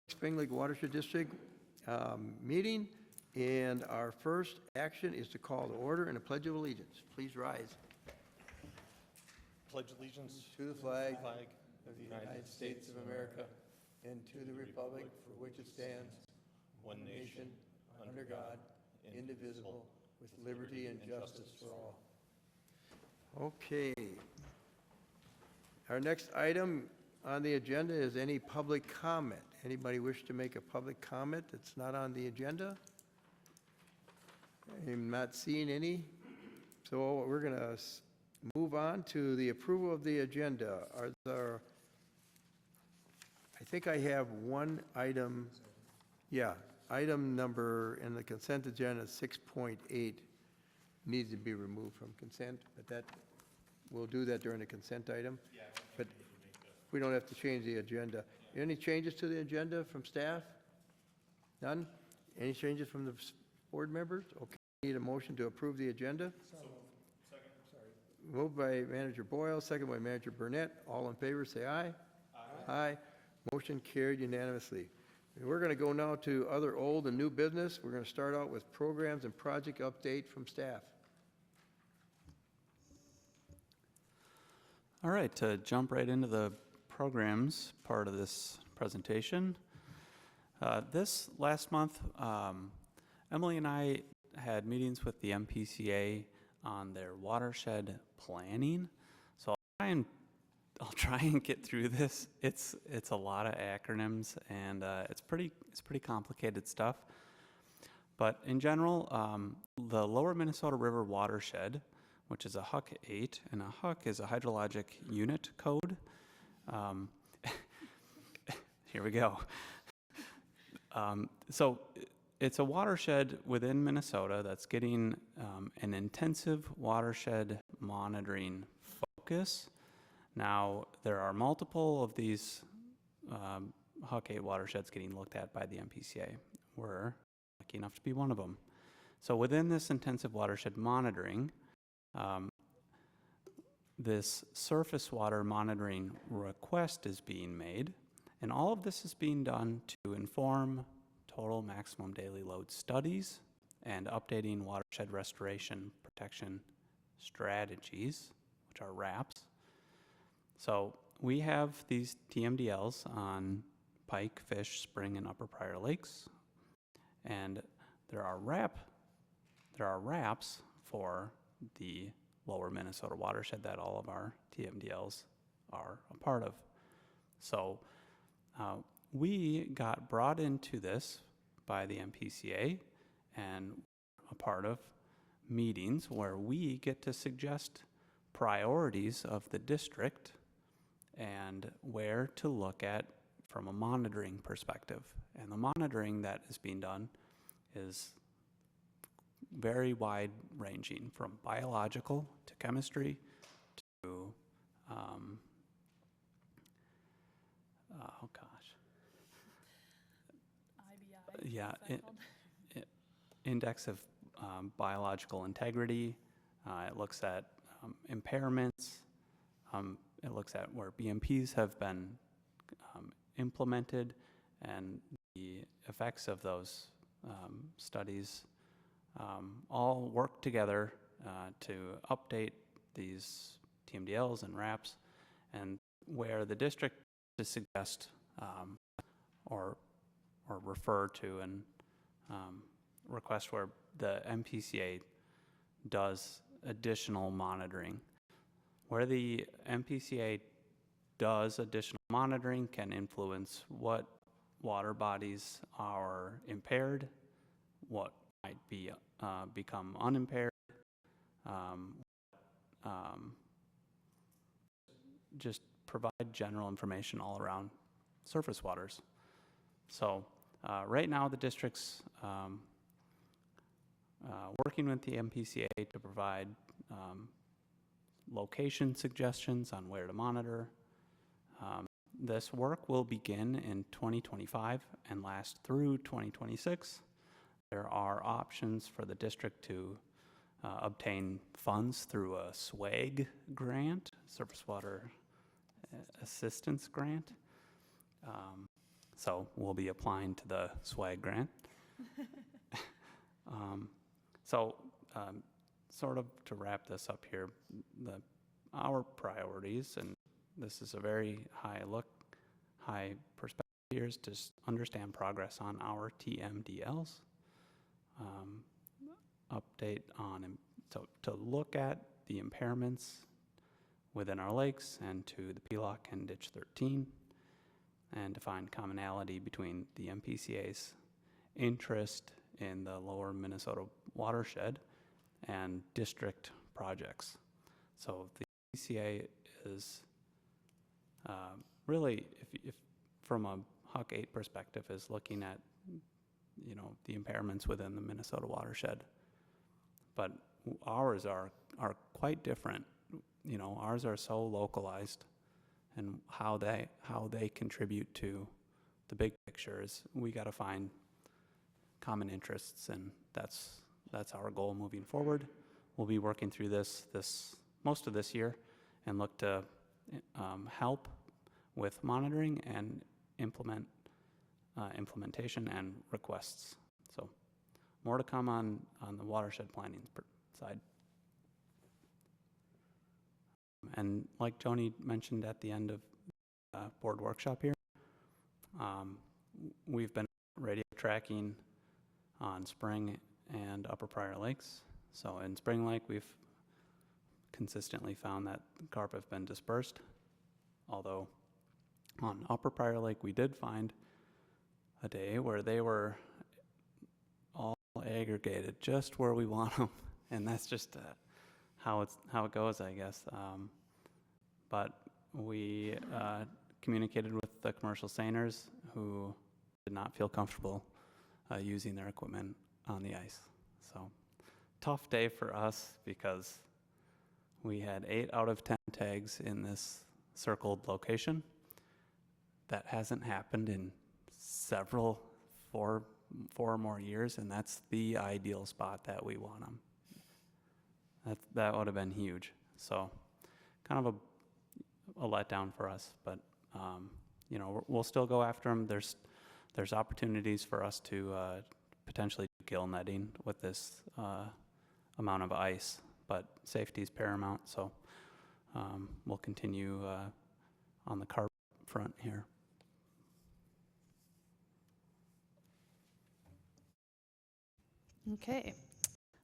Spring Lake Watershed District meeting, and our first action is to call to order and a pledge of allegiance. Please rise. Pledge allegiance To the flag of of the United States of America and to the republic for which it stands, one nation, under God, indivisible, with liberty and justice for all. Okay. Our next item on the agenda is any public comment. Anybody wish to make a public comment that's not on the agenda? I'm not seeing any. So we're going to move on to the approval of the agenda. I think I have one item. Yeah, item number in the consent agenda 6.8 needs to be removed from consent, but we'll do that during the consent item. But we don't have to change the agenda. Any changes to the agenda from staff? None? Any changes from the board members? Okay, need a motion to approve the agenda? Second. Moved by Manager Boyle, second by Manager Burnett. All in favor, say aye. Aye. Aye. Motion carried unanimously. And we're going to go now to other old and new business. We're going to start out with programs and project update from staff. All right, to jump right into the programs part of this presentation. This last month, Emily and I had meetings with the MPCA on their watershed planning. So I'll try and get through this. It's a lot of acronyms, and it's pretty complicated stuff. But in general, the Lower Minnesota River watershed, which is a HUC 8, and a HUC is a hydrologic unit code. Here we go. So it's a watershed within Minnesota that's getting an intensive watershed monitoring focus. Now, there are multiple of these HUC 8 watersheds getting looked at by the MPCA. We're lucky enough to be one of them. So within this intensive watershed monitoring, this surface water monitoring request is being made, and all of this is being done to inform total maximum daily load studies and updating watershed restoration protection strategies, which are RAPs. So we have these TMDLs on Pike, Fish, Spring, and Upper Prior Lakes, and there are RAPs for the Lower Minnesota watershed that all of our TMDLs are a part of. So we got brought into this by the MPCA and a part of meetings where we get to suggest priorities of the district and where to look at from a monitoring perspective. And the monitoring that is being done is very wide ranging, from biological to chemistry to IBI. Yeah, index of biological integrity. It looks at impairments. It looks at where BMPs have been implemented and the effects of those studies. All work together to update these TMDLs and RAPs, and where the district to suggest or refer to and request where the MPCA does additional monitoring. Where the MPCA does additional monitoring can influence what water bodies are impaired, what might be become unimpaired, just provide general information all around surface waters. So right now the district's working with the MPCA to provide location suggestions on where to monitor. This work will begin in 2025 and last through 2026. There are options for the district to obtain funds through a SWAG grant, Surface Water Assistance Grant. So we'll be applying to the SWAG grant. So sort of to wrap this up here, our priorities, and this is a very high perspective here, is to understand progress on our TMDLs, update on, to look at the impairments within our lakes and to the PLOC and Ditch 13, and to find commonality between the MPCA's interest in the lower Minnesota watershed and district projects. So the MPCA is really, if from a Huck 8 perspective, is looking at, the impairments within the Minnesota watershed. But ours are quite different. Ours are so localized, and how they contribute to the big picture is we got to find common interests, and that's our goal moving forward. We'll be working through this most of this year and look to help with monitoring and implementation and requests. So more to come on the watershed planning side. And like Joni mentioned at the end of board workshop here, we've been radio tracking on Spring and Upper Prior Lakes. So in Spring Lake, we've consistently found that carp have been dispersed, although on Upper Prior Lake, we did find a day where they were all aggregated just where we want them, and that's just how it goes, I guess. But we communicated with the commercial seiners who did not feel comfortable using their equipment on the ice. So tough day for us because we had 8 out of 10 tags in this circled location. That hasn't happened in four or more years, and that's the ideal spot that we want them. That would have been huge. So kind of a letdown for us, but we'll still go after them. There's opportunities for us to potentially do gill netting with this amount of ice, but safety is paramount. So we'll continue on the carp front here. Okay,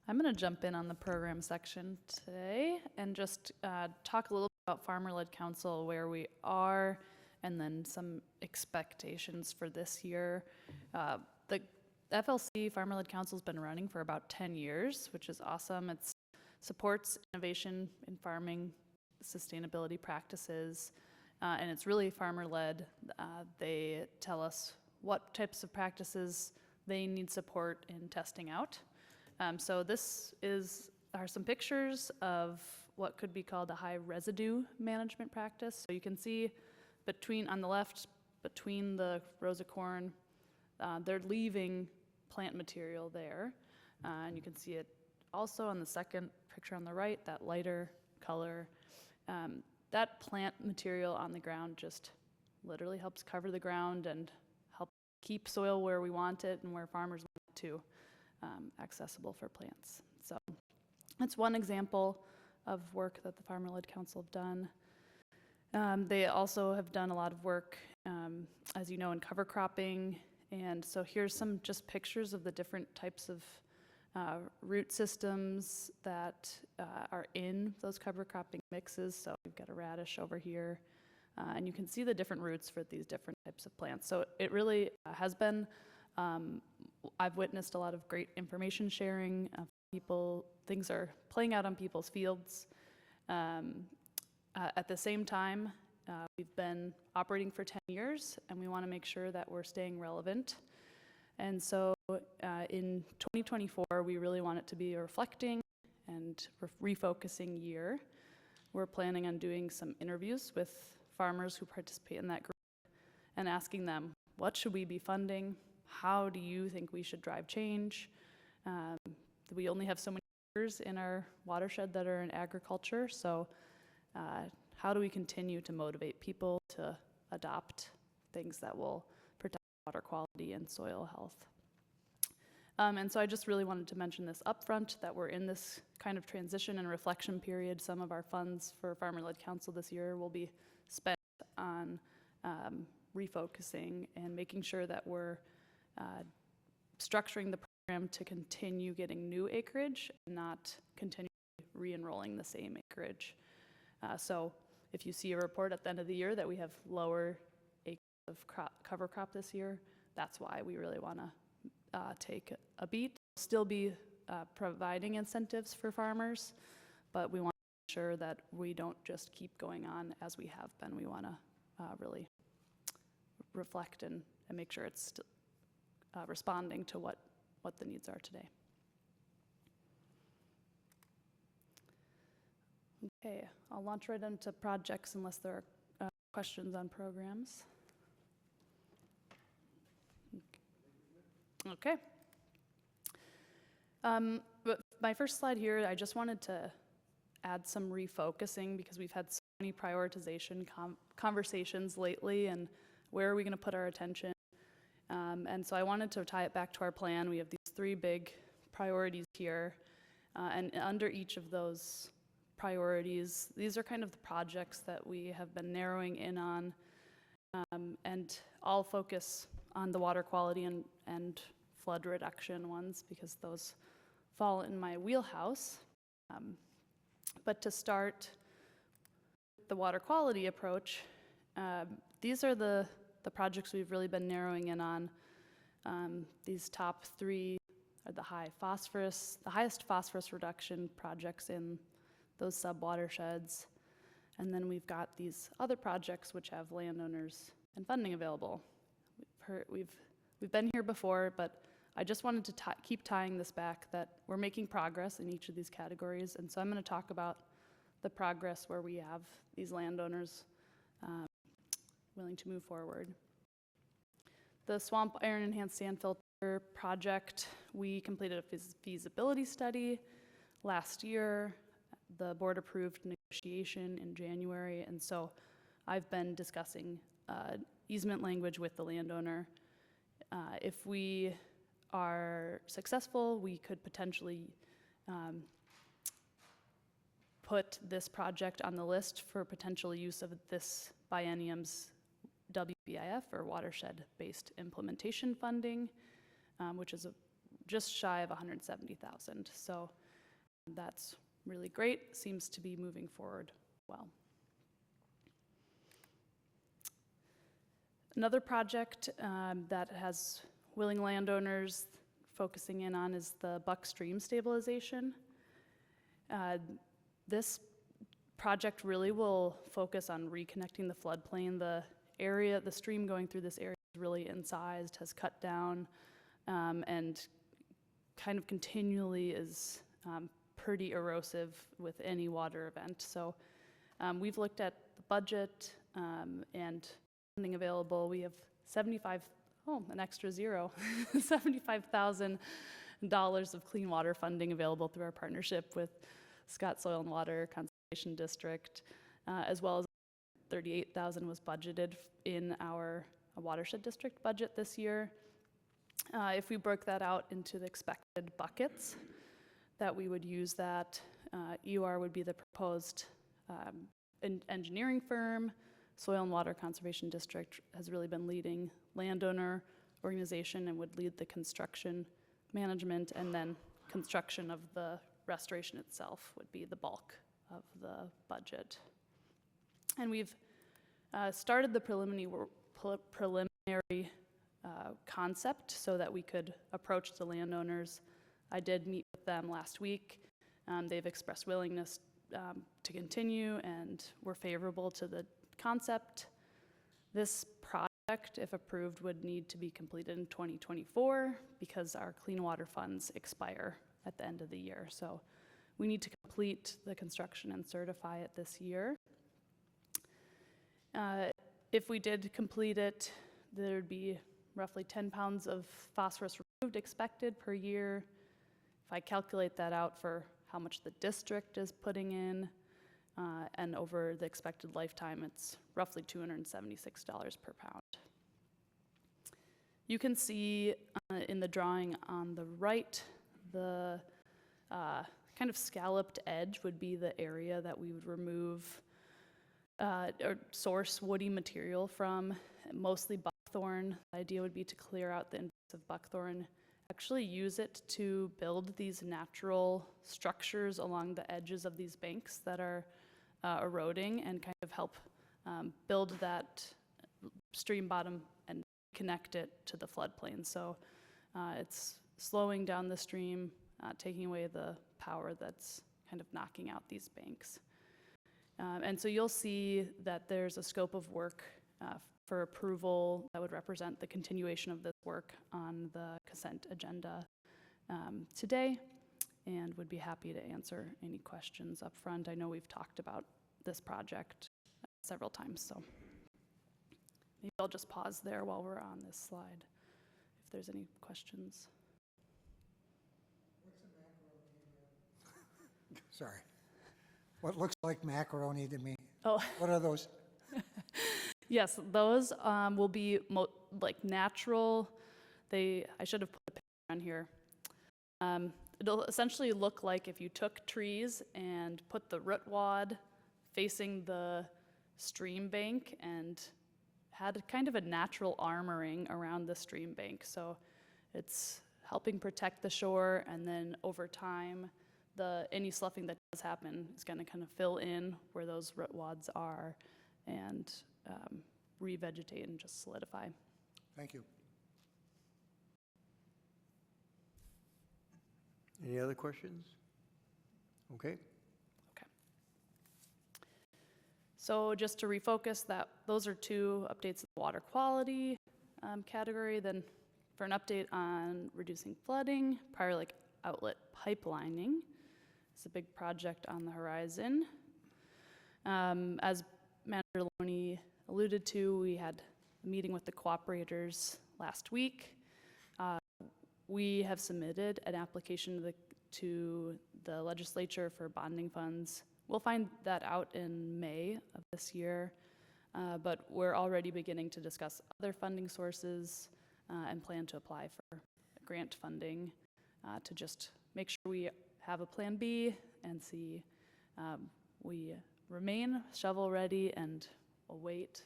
I'm going to jump in on the program section today and just talk a little bit about Farmer-Led Council, where we are, and then some expectations for this year. The FLC, Farmer-Led Council, has been running for about 10 years, which is awesome. It supports innovation in farming, sustainability practices, and it's really farmer-led. They tell us what types of practices they need support in testing out. So this are some pictures of what could be called a high residue management practice. So you can see on the left, between the rows of corn, they're leaving plant material there. And you can see it also on the second picture on the right, that lighter color. That plant material on the ground just literally helps cover the ground and keep soil where we want it and where farmers want it to, accessible for plants. So that's one example of work that the Farmer-Led Council have done. They also have done a lot of work, as you know, in cover cropping. And so here's some just pictures of the different types of root systems that are in those cover cropping mixes. So we've got a radish over here. And you can see the different roots for these different types of plants. So it really has been, I've witnessed a lot of great information sharing of people, things are playing out on people's fields. At the same time, we've been operating for 10 years, and we want to make sure that we're staying relevant. And so in 2024, we really want it to be a reflecting and refocusing year. We're planning on doing some interviews with farmers who participate in that group and asking them, what should we be funding? How do you think we should drive change? We only have so many acres in our watershed that are in agriculture, so how do we continue to motivate people to adopt things that will protect water quality and soil health. And so I just really wanted to mention this upfront, that we're in this kind of transition and reflection period. Some of our funds for Farmer-Led Council this year will be spent on refocusing and making sure that we're structuring the program to continue getting new acreage and not continue re-enrolling the same acreage. So if you see a report at the end of the year that we have lower acres of cover crop this year, that's why we really want to take a beat. Still be providing incentives for farmers, but we want to make sure that we don't just keep going on as we have been. We want to really reflect and make sure it's responding to what the needs are today. Okay, I'll launch right into projects unless there are questions on programs. Okay. But my first slide here, I just wanted to add some refocusing because we've had so many prioritization conversations lately, and where are we going to put our attention? And so I wanted to tie it back to our plan. We have these 3 big priorities here, and under each of those priorities, these are kind of the projects that we have been narrowing in on, and all focus on the water quality and flood reduction ones because those fall in my wheelhouse. But to start the water quality approach, these are the projects we've really been narrowing in on. These top 3 are the highest phosphorus reduction projects in those sub-watersheds. And then we've got these other projects which have landowners and funding available. We've been here before, but I just wanted to keep tying this back that we're making progress in each of these categories. And so I'm going to talk about the progress where we have these landowners willing to move forward. The Swamp Iron Enhanced Sand Filter project, we completed a feasibility study last year. The board approved negotiation in January, and so I've been discussing easement language with the landowner. If we are successful, we could potentially put this project on the list for potential use of this biennium's WBIF, or watershed-based implementation funding, which is just shy of $170,000. So that's really great, seems to be moving forward well. Another project that has willing landowners focusing in on is the Buck Stream stabilization. This project really will focus on reconnecting the floodplain. The stream going through this area is really incised, has cut down, and kind of continually is pretty erosive with any water event. So we've looked at the budget and funding available. We have an extra zero, $75,000 of clean water funding available through our partnership with Scott Soil and Water Conservation District, as well as $38,000 was budgeted in our watershed district budget this year. If we broke that out into the expected buckets that we would use, that EUR would be the proposed engineering firm. Soil and Water Conservation District has really been leading landowner organization and would lead the construction management, and then construction of the restoration itself would be the bulk of the budget. And we've started the preliminary concept so that we could approach the landowners. I did meet with them last week. They've expressed willingness to continue and were favorable to the concept. This project, if approved, would need to be completed in 2024 because our clean water funds expire at the end of the year. So we need to complete the construction and certify it this year. If we did complete it, there would be roughly 10 pounds of phosphorus removed expected per year. If I calculate that out for how much the district is putting in, and over the expected lifetime, it's roughly $276 per pound. You can see in the drawing on the right, the kind of scalloped edge would be the area that we would remove or source woody material from, mostly buckthorn. The idea would be to clear out the invasive buckthorn, actually use it to build these natural structures along the edges of these banks that are eroding, and kind of help build that stream bottom and connect it to the floodplain. So it's slowing down the stream, taking away the power that's kind of knocking out these banks. And so you'll see that there's a scope of work for approval that would represent the continuation of this work on the consent agenda today, and would be happy to answer any questions up front. I know we've talked about this project several times, so maybe I'll just pause there while we're on this slide, if there's any questions. Sorry. What looks like macaroni to me? Oh. What are those? Yes, those will be like natural. I should have put a picture on here. It'll essentially look like if you took trees and put the root wad facing the stream bank and had kind of a natural armoring around the stream bank. So it's helping protect the shore, and then over time, any sloughing that does happen is going to kind of fill in where those root wads are and revegetate and just solidify. Thank you. Any other questions? Okay. Okay. So just to refocus, those are two updates in the water quality category. Then for an update on reducing flooding, prior lake outlet pipelining. It's a big project on the horizon. As Manager Loney alluded to, we had a meeting with the cooperators last week. We have submitted an application to the legislature for bonding funds. We'll find that out in May of this year, but we're already beginning to discuss other funding sources and plan to apply for grant funding to just make sure we have a plan B and see we remain shovel ready and await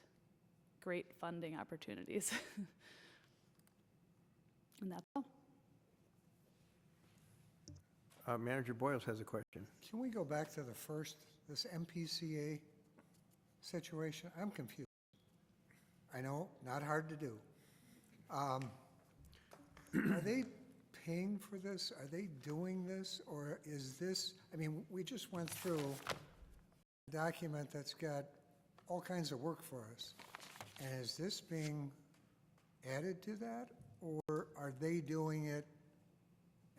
great funding opportunities. And that's all. Manager Boyles has a question. Can we go back to this MPCA situation? I'm confused. I know, not hard to do. Are they paying for this? Are they doing this? Or is this, we just went through a document that's got all kinds of work for us. And is this being added to that? Or are they doing it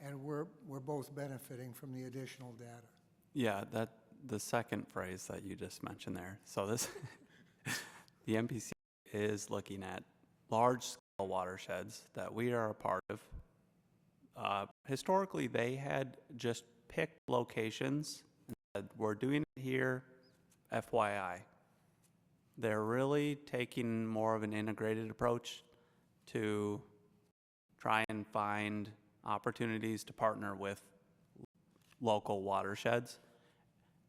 and we're both benefiting from the additional data? Yeah, the second phrase that you just mentioned there. So the MPC is looking at large-scale watersheds that we are a part of. Historically, they had just picked locations and said, we're doing it here, FYI. They're really taking more of an integrated approach to try and find opportunities to partner with local watersheds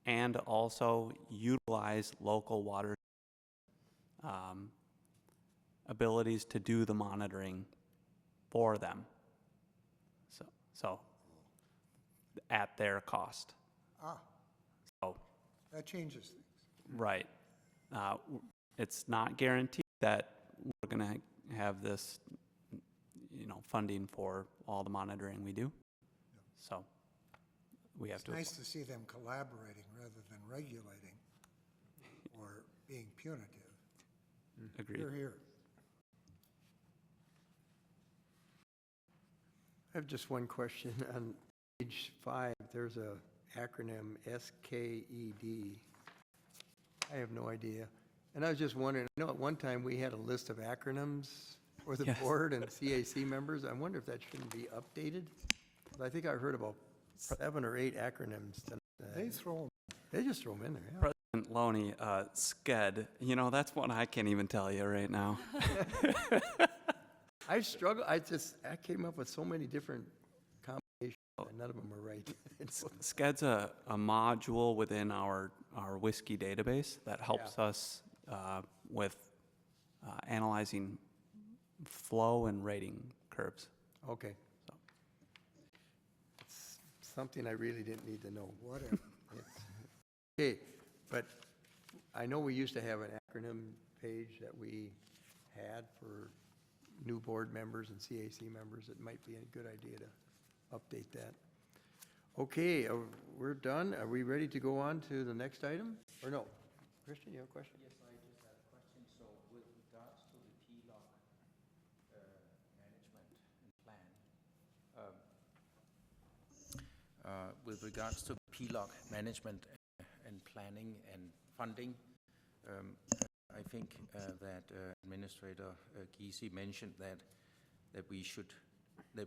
and also utilize local water abilities to do the monitoring for them. So at their cost. So That changes things. right. It's not guaranteed that we're going to have this, funding for all the monitoring we do. So we have It's nice to see them collaborating rather than regulating or being punitive. agree. You're here. I have just one question. On page 5, there's a acronym SKED. I have no idea. And I was just wondering, I know at one time we had a list of acronyms for the Yes. board and CAC members. I wonder if that shouldn't be updated. But I think I heard about 7 or 8 acronyms tonight. They throw them. They just throw them in there, yeah. President Loney, SKED, that's one I can't even tell you right now. I struggle, I came up with so many different combinations, and none of them are right. SCED's a module within our whiskey database that helps us with analyzing flow and rating curves. Okay. So. It's something I really didn't need to know. Whatever. Okay, but I know we used to have an acronym page that we had for new board members and CAC members. It might be a good idea to update that. Okay, we're done. Are we ready to go on to the next item? Or no? Christian, you have a question? Yes, I just had a question. So with regards to the PLOC management and plan, with regards to PLOC management and planning and funding, I think that Administrator Giese mentioned that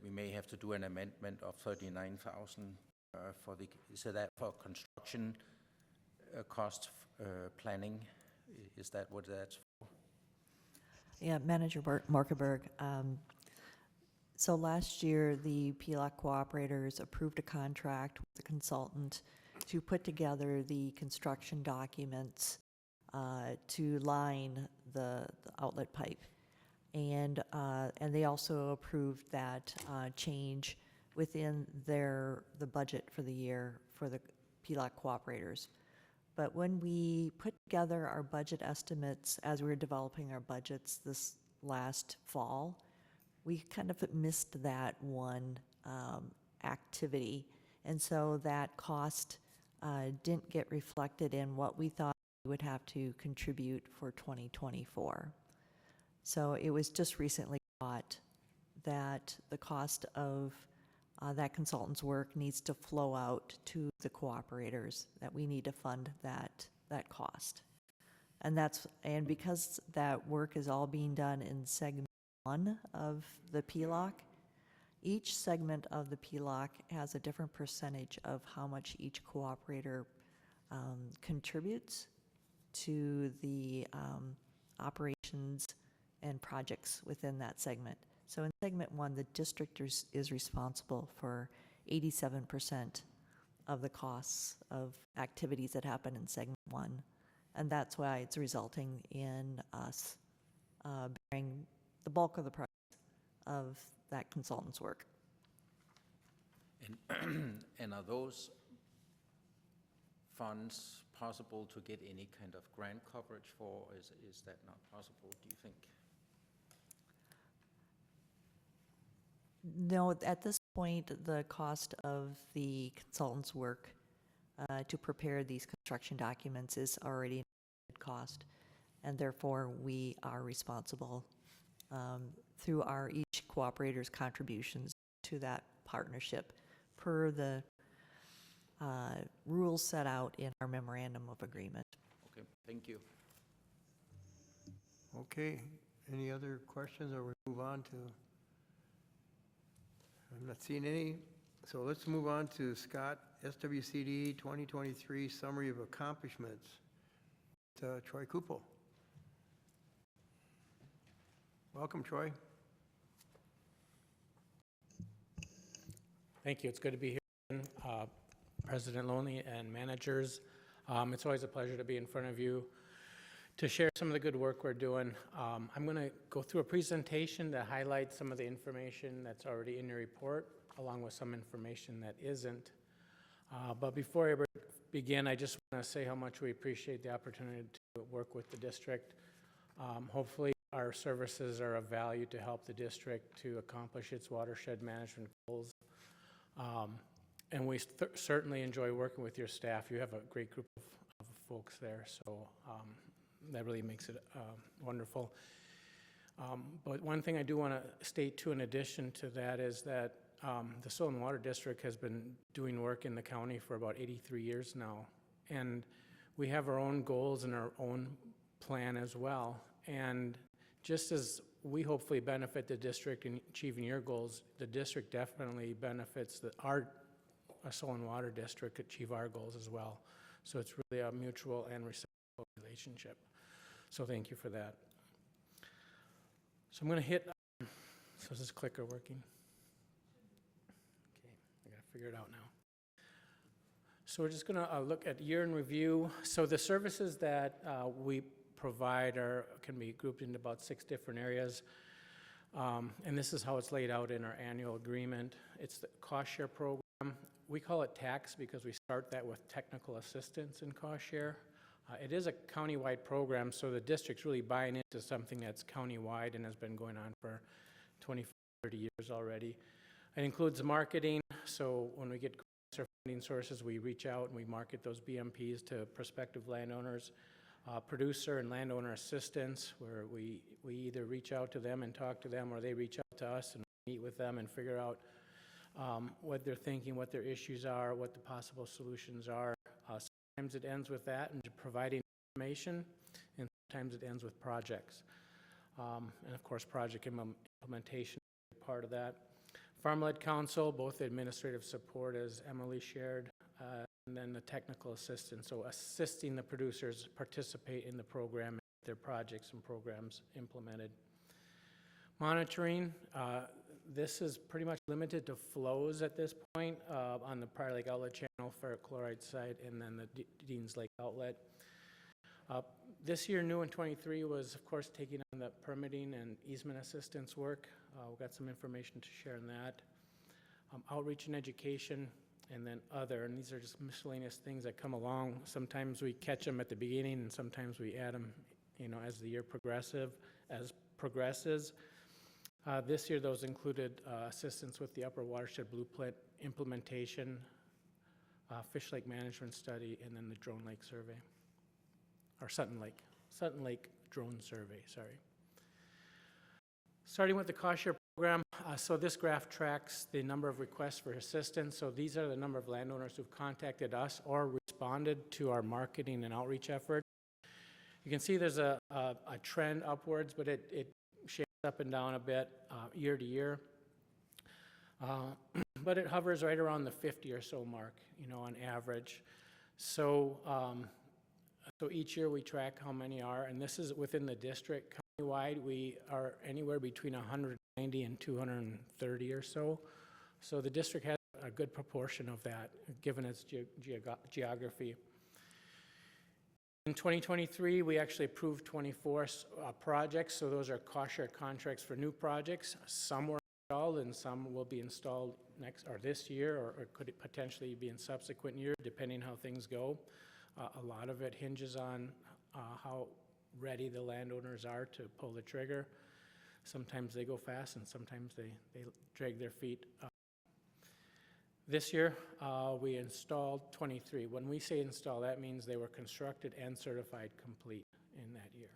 we may have to do an amendment of 39,000 for the, so that for construction cost planning, is that what that's for? Yeah, Manager Markenberg. So last year, the PLOC cooperators approved a contract with the consultant to put together the construction documents to line the outlet pipe. And they also approved that change within the budget for the year for the PLOC cooperators. But when we put together our budget estimates as we were developing our budgets this last fall, we kind of missed that one activity. And so that cost didn't get reflected in what we thought we would have to contribute for 2024. So it was just recently thought that the cost of that consultant's work needs to flow out to the cooperators, that we need to fund that cost. And because that work is all being done in segment 1 of the PLOC, each segment of the PLOC has a different percentage of how much each cooperator contributes to the operations and projects within that segment. So in segment 1, the district is responsible for 87% of the costs of activities that happen in segment 1. And that's why it's resulting in us bearing the bulk of the price of that consultant's work. And are those funds possible to get any kind of grant coverage for? Is that not possible, do you think? No, at this point, the cost of the consultant's work to prepare these construction documents is already a cost, and therefore we are responsible through our each cooperator's contributions to that partnership per the rules set out in our memorandum of agreement. Okay, thank you. Okay, any other questions, or we move on to? I'm not seeing any. So let's move on to Scott, SWCD 2023 Summary of Accomplishments. Troy Kupel. Welcome, Troy. Thank you. It's good to be here, President Loney and managers. It's always a pleasure to be in front of you to share some of the good work we're doing. I'm going to go through a presentation to highlight some of the information that's already in your report, along with some information that isn't. But before I begin, I just want to say how much we appreciate the opportunity to work with the district. Hopefully, our services are of value to help the district to accomplish its watershed management goals. And we certainly enjoy working with your staff. You have a great group of folks there, so that really makes it wonderful. But one thing I do want to state too, in addition to that, is that the Soil and Water District has been doing work in the county for about 83 years now. And we have our own goals and our own plan as well. And just as we hopefully benefit the district in achieving your goals, the district definitely benefits our Soil and Water District achieve our goals as well. So it's really a mutual and reciprocal relationship. So thank you for that. So I'm going to hit So is this clicker working? Okay, I gotta figure it out now. So we're just gonna look at year in review. So the services that we provide can be grouped into about 6 different areas. And this is how it's laid out in our annual agreement. It's the cost share program. We call it tax because we start that with technical assistance in cost share. It is a countywide program, so the district's really buying into something that's countywide and has been going on for 20, 30 years already. It includes marketing, so when we get grants or funding sources, we reach out and we market those BMPs to prospective landowners. Producer and landowner assistance, where we either reach out to them and talk to them, or they reach out to us and meet with them and figure out what they're thinking, what their issues are, what the possible solutions are. Sometimes it ends with that and providing information, and sometimes it ends with projects. And of course, project implementation is part of that. Farm-led council, both administrative support, as Emily shared, and then the technical assistance, so assisting the producers participate in the program and get their projects and programs implemented. Monitoring, this is pretty much limited to flows at this point on the Prior Lake Outlet Channel, ferric chloride site, and then the Deans Lake Outlet. This year, new in 23, was of course taking on the permitting and easement assistance work. We've got some information to share on that. Outreach and education, and then other, and these are just miscellaneous things that come along. Sometimes we catch them at the beginning, and sometimes we add them, as the year progresses. This year, those included assistance with the Upper Watershed Blueprint implementation, Fish Lake Management Study, and then the Drone Lake Survey, or Sutton Lake Drone Survey, sorry. Starting with the cost share program, so this graph tracks the number of requests for assistance. So these are the number of landowners who've contacted us or responded to our marketing and outreach effort. You can see there's a trend upwards, but it shakes up and down a bit year to year. But it hovers right around the 50 or so mark, on average. So, so each year we track how many are, and this is within the district. Countywide, we are anywhere between 190 and 230 or so. So the district has a good proportion of that, given its geography. In 2023, we actually approved 24 projects, so those are cost share contracts for new projects. Some were installed and some will be installed next or this year, or could it potentially be in subsequent years, depending how things go. A lot of it hinges on how ready the landowners are to pull the trigger. Sometimes they go fast and sometimes they drag their feet. This year, we installed 23. When we say install, that means they were constructed and certified complete in that year.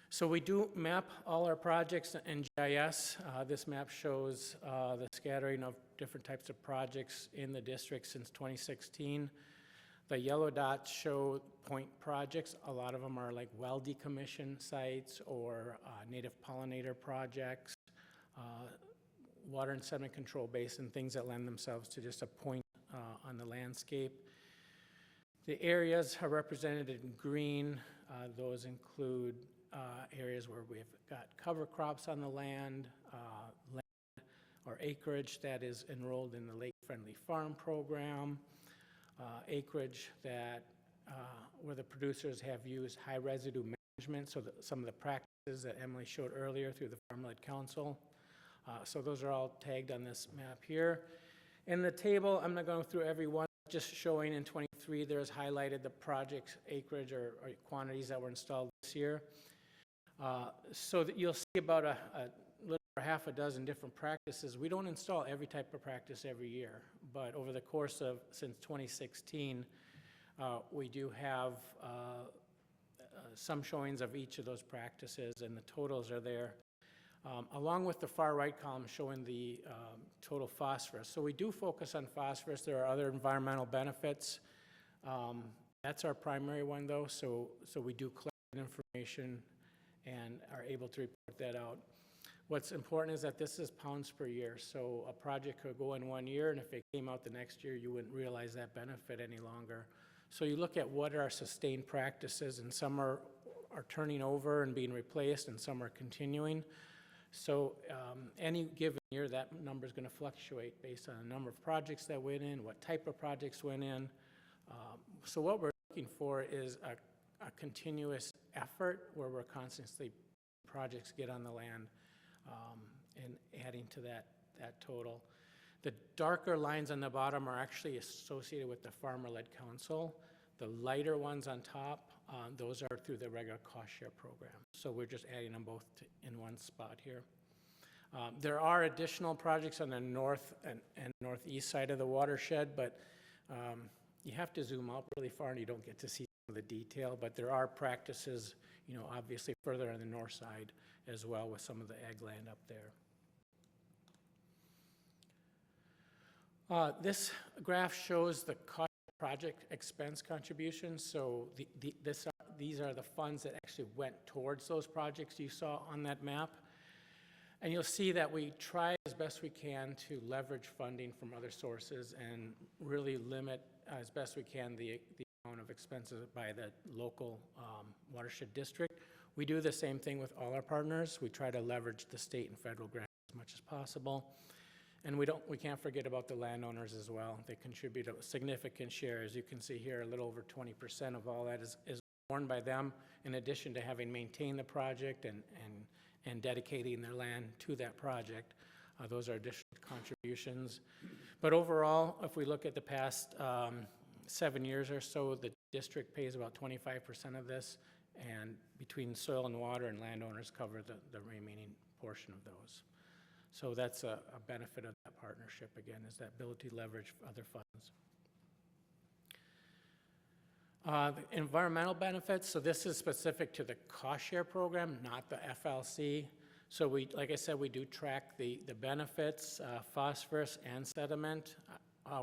So we do map all our projects in GIS. This map shows the scattering of different types of projects in the district since 2016. The yellow dots show point projects. A lot of them are like well decommissioned sites or native pollinator projects, water and sediment control basin, things that lend themselves to just a point on the landscape. The areas are represented in green. Those include areas where we've got cover crops on the land or acreage that is enrolled in the Lake Friendly Farm program, acreage that where the producers have used high residue management, so that some of the practices that Emily showed earlier through the Farm-Led Council. So those are all tagged on this map here. In the table, I'm not going through every one, just showing in 23 there's highlighted the project's acreage or quantities that were installed this year. So that you'll see about a little over half a dozen different practices. We don't install every type of practice every year, but over the course of, since 2016, we do have some showings of each of those practices, and the totals are there. Along with the far right column showing the total phosphorus. So we do focus on phosphorus. There are other environmental benefits. That's our primary one though, so we do collect information and are able to report that out. What's important is that this is pounds per year, so a project could go in 1 year, and if it came out the next year, you wouldn't realize that benefit any longer. So you look at what are sustained practices, and some are are turning over and being replaced, and some are continuing. So any given year, that number is going to fluctuate based on the number of projects that went in, what type of projects went in. So what we're looking for is a continuous effort where we're constantly projects get on the land and adding to that total. The darker lines on the bottom are actually associated with the farmer-led council. The lighter ones on top, those are through the regular cost share program. So we're just adding them both in one spot here. There are additional projects on the north and northeast side of the watershed, but you have to zoom out really far and you don't get to see some of the detail, but there are practices, you know, obviously further on the north side as well with some of the ag land up there. This graph shows the cost project expense contributions. So these are the funds that actually went towards those projects you saw on that map. And you'll see that we try as best we can to leverage funding from other sources and really limit as best we can the amount of expenses by the local watershed district. We do the same thing with all our partners. We try to leverage the state and federal grants as much as possible. And we can't forget about the landowners as well. They contribute a significant share. As you can see here, a little over 20% of all that is borne by them, in addition to having maintained the project and dedicating their land to that project. Those are additional contributions. But overall, if we look at the past 7 years or so, the district pays about 25% of this, and between soil and water and landowners cover the remaining portion of those. So that's a benefit of that partnership, again, is that ability to leverage other funds. The environmental benefits, so this is specific to the cost share program, not the FLC. So like I said, we do track the benefits, phosphorus and sediment.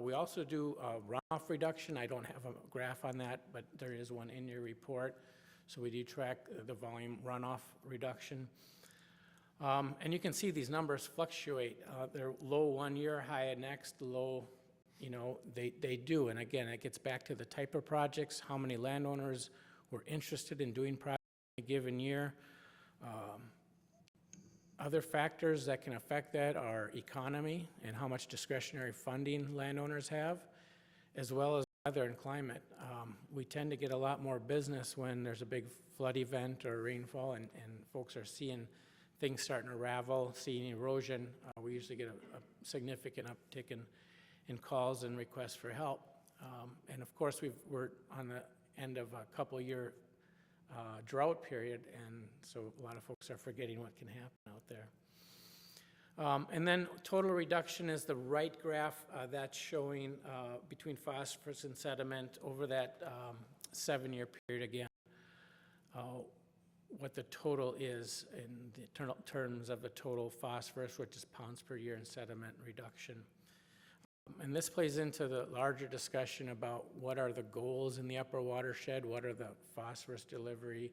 We also do runoff reduction. I don't have a graph on that, but there is one in your report. So we do track the volume runoff reduction. And you can see these numbers fluctuate. They're low 1 year, high next, low, you know, they do. And again, it gets back to the type of projects, how many landowners were interested in doing projects in a given year. Other factors that can affect that are economy and how much discretionary funding landowners have, as well as weather and climate. We tend to get a lot more business when there's a big flood event or rainfall and folks are seeing things starting to ravel, seeing erosion. We usually get a significant uptick in calls and requests for help. And of course, we're on the end of a couple-year drought period, and so a lot of folks are forgetting what can happen out there. And then total reduction is the right graph that's showing between phosphorus and sediment over that 7-year period again. What the total is in the terms of the total phosphorus, which is pounds per year, and sediment reduction. And this plays into the larger discussion about what are the goals in the upper watershed, what are the phosphorus delivery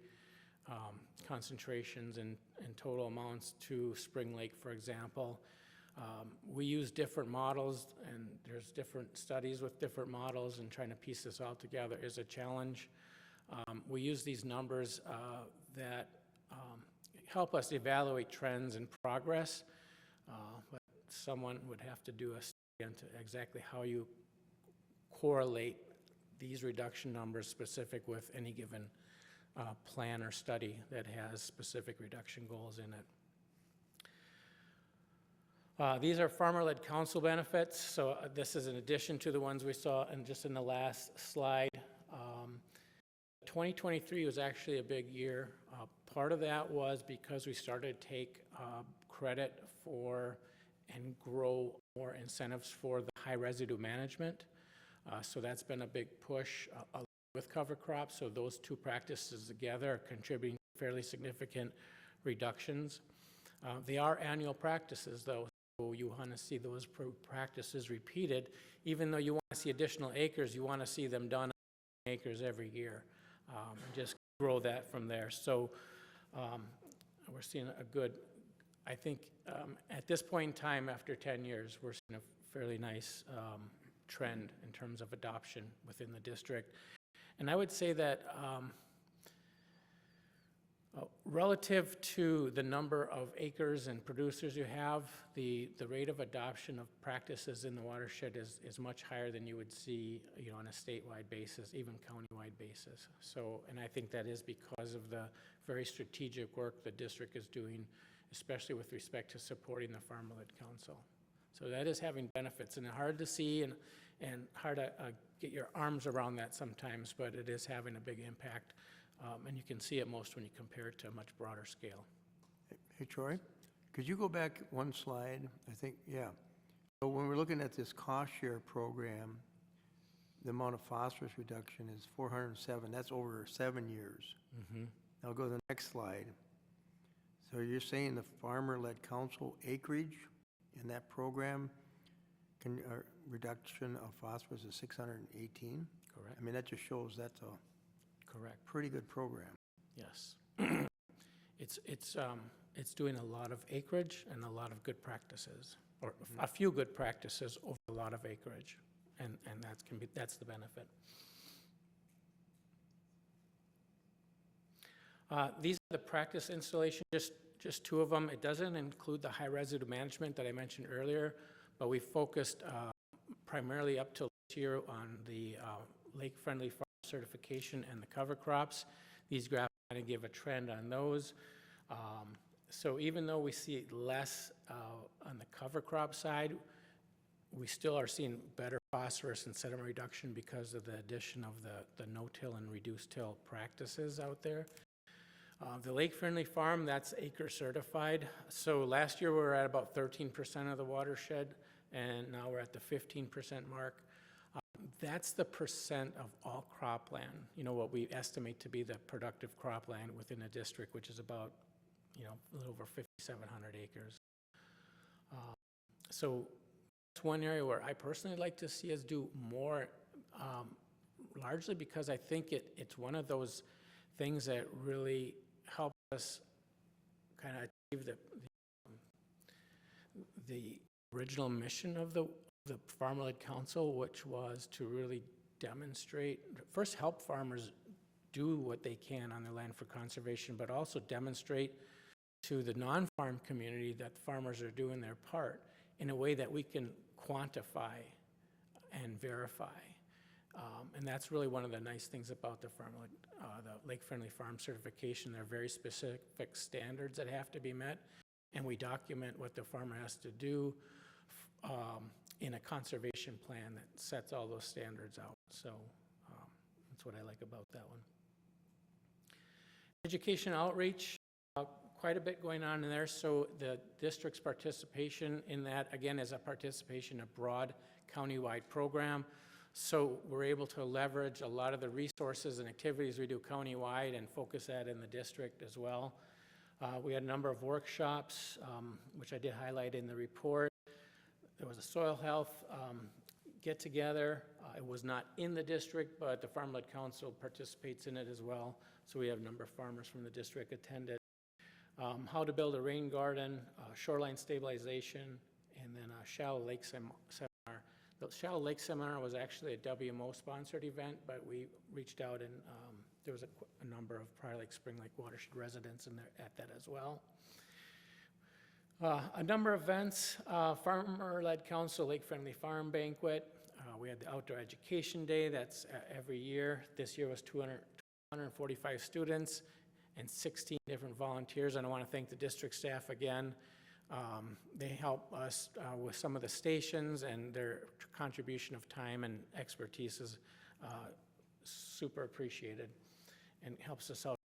concentrations and total amounts to Spring Lake, for example. We use different models, and there's different studies with different models, and trying to piece this all together is a challenge. We use these numbers that help us evaluate trends and progress, but someone would have to do a study into exactly how you correlate these reduction numbers specific with any given plan or study that has specific reduction goals in it. These are farmer-led council benefits, so this is in addition to the ones we saw just in the last slide. 2023 was actually a big year. Part of that was because we started to take credit for and grow more incentives for the high residue management. So that's been a big push with cover crops. So those two practices together are contributing to fairly significant reductions. They are annual practices though, so you want to see those practices repeated. Even though you want to see additional acres, you want to see them done on acres every year. Just grow that from there. So we're seeing a good, I think at this point in time, after 10 years, we're seeing a fairly nice trend in terms of adoption within the district. And I would say that Relative to the number of acres and producers you have, the rate of adoption of practices in the watershed is much higher than you would see, on a statewide basis, even countywide basis. So, and I think that is because of the very strategic work the district is doing, especially with respect to supporting the Farmer-Led Council. So that is having benefits, and hard to see and hard to get your arms around that sometimes, but it is having a big impact. And you can see it most when you compare it to a much broader scale. Hey, Troy, could you go back one slide? I think, yeah. So when we're looking at this cost share program, the amount of phosphorus reduction is 407. That's over 7 years. Now go to the next slide. So you're saying the Farmer-Led Council acreage in that program, reduction of phosphorus is 618? Correct. I mean, that just shows that's a Correct. pretty good program. Yes. It's doing a lot of acreage and a lot of good practices, or a few good practices over a lot of acreage, and that's the benefit. These are the practice installation, just two of them. It doesn't include the high residue management that I mentioned earlier, but we focused primarily up till this year on the lake-friendly farm certification and the cover crops. These graphs kind of give a trend on those. So even though we see less on the cover crop side, we still are seeing better phosphorus and sediment reduction because of the addition of the no-till and reduced-till practices out there. The lake-friendly farm, that's acre certified. So last year we were at about 13% of the watershed, and now we're at the 15% mark. That's the percent of all cropland, what we estimate to be the productive cropland within a district, which is about, a little over 5,700 acres. So that's one area where I personally like to see us do more, largely because I think it's one of those things that really help us kind of achieve the original mission of the Farmer-Led Council, which was to really demonstrate, first help farmers do what they can on their land for conservation, but also demonstrate to the non-farm community that the farmers are doing their part in a way that we can quantify and verify. And that's really one of the nice things about the lake-friendly farm certification. There are very specific standards that have to be met, and we document what the farmer has to do in a conservation plan that sets all those standards out. So that's what I like about that one. Education outreach, quite a bit going on in there. So the district's participation in that, again, is a participation in a broad countywide program. So we're able to leverage a lot of the resources and activities we do countywide and focus that in the district as well. We had a number of workshops, which I did highlight in the report. There was a soil health get-together. It was not in the district, but the Farmer-Led Council participates in it as well. So we have a number of farmers from the district attended. How to build a rain garden, shoreline stabilization, and then a shallow lake seminar. The shallow lake seminar was actually a WMO-sponsored event, but we reached out and there was a number of Prior Lake Spring Lake watershed residents in there at that as well. A number of events, Farmer-Led Council Lake Friendly Farm Banquet. We had the Outdoor Education Day, that's every year. This year was 245 students and 16 different volunteers, and I want to thank the district staff again. They help us with some of the stations, and their contribution of time and expertise is super appreciated and helps us out.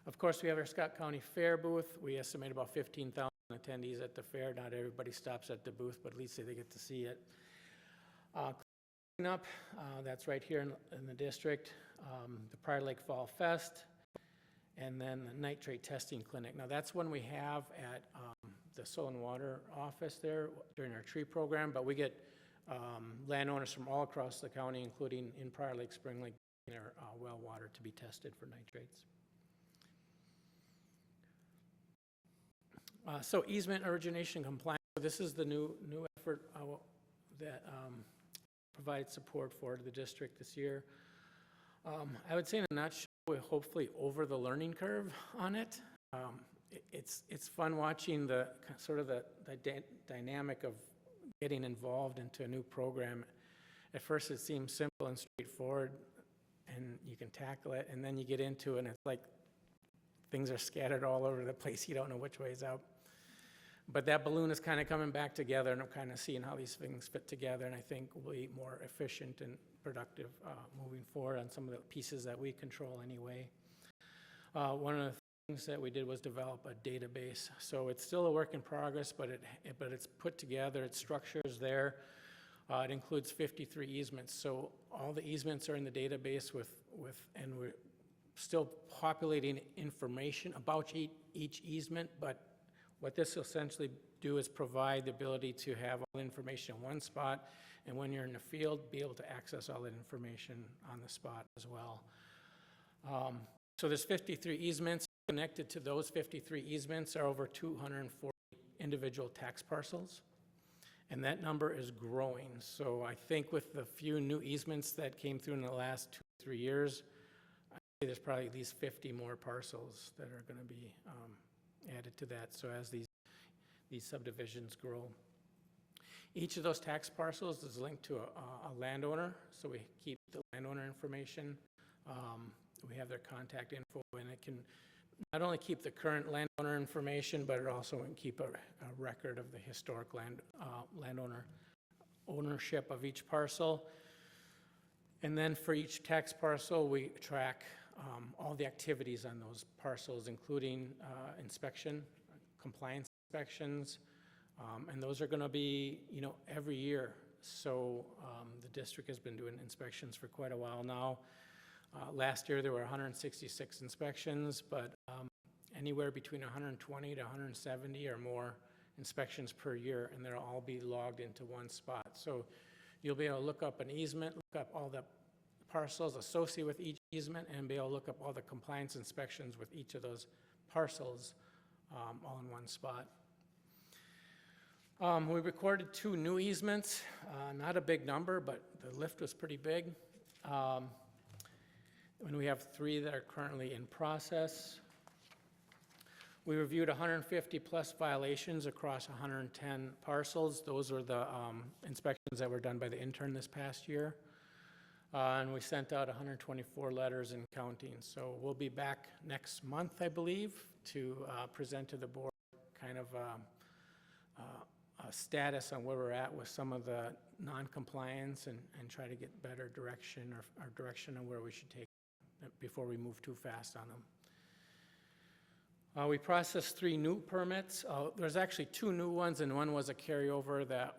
Of course, we have our Scott County Fair booth. We estimate about 15,000 attendees at the fair. Not everybody stops at the booth, but at least they get to see it. Cleanup, that's right here in the district. The Prior Lake Fall Fest, and then the nitrate testing clinic. Now that's one we have at the Soil and Water office there during our tree program, but we get landowners from all across the county, including in Prior Lake Spring Lake, their well water to be tested for nitrates. So easement origination compliance. This is the new effort that provided support for the district this year. I would say in a nutshell, hopefully over the learning curve on it. It's fun watching the sort of the dynamic of getting involved into a new program. At first it seems simple and straightforward and you can tackle it, and then you get into it and it's like things are scattered all over the place. You don't know which way is out. But that balloon is kind of coming back together, and I'm kind of seeing how these things fit together, and I think we'll be more efficient and productive moving forward on some of the pieces that we control anyway. One of the things that we did was develop a database. So it's still a work in progress, but it's put together, its structure is there. It includes 53 easements, so all the easements are in the database and we're still populating information about each easement, but what this will essentially do is provide the ability to have all the information in one spot, and when you're in the field, be able to access all that information on the spot as well. So there's 53 easements. Connected to those 53 easements are over 240 individual tax parcels, and that number is growing. So I think with the few new easements that came through in the last 2 or 3 years, I think there's probably at least 50 more parcels that are going to be added to that, so as these subdivisions grow. Each of those tax parcels is linked to a landowner, so we keep the landowner information. We have their contact info, and it can not only keep the current landowner information, but it also can keep a record of the historic landowner ownership of each parcel. And then for each tax parcel, we track all the activities on those parcels, including inspection, compliance inspections, and those are going to be, every year. So the district has been doing inspections for quite a while now. Last year there were 166 inspections, but anywhere between 120 to 170 or more inspections per year, and they'll all be logged into one spot. So you'll be able to look up an easement, look up all the parcels associated with each easement, and be able to look up all the compliance inspections with each of those parcels all in one spot. We recorded 2 new easements, not a big number, but the lift was pretty big. And we have 3 that are currently in process. We reviewed 150 plus violations across 110 parcels. Those were the inspections that were done by the intern this past year. And we sent out 124 letters and counting. So we'll be back next month, I believe, to present to the board kind of a status on where we're at with some of the non-compliance and try to get better direction or direction on where we should take it before we move too fast on them. We processed 3 new permits. There's actually 2 new ones, and one was a carryover that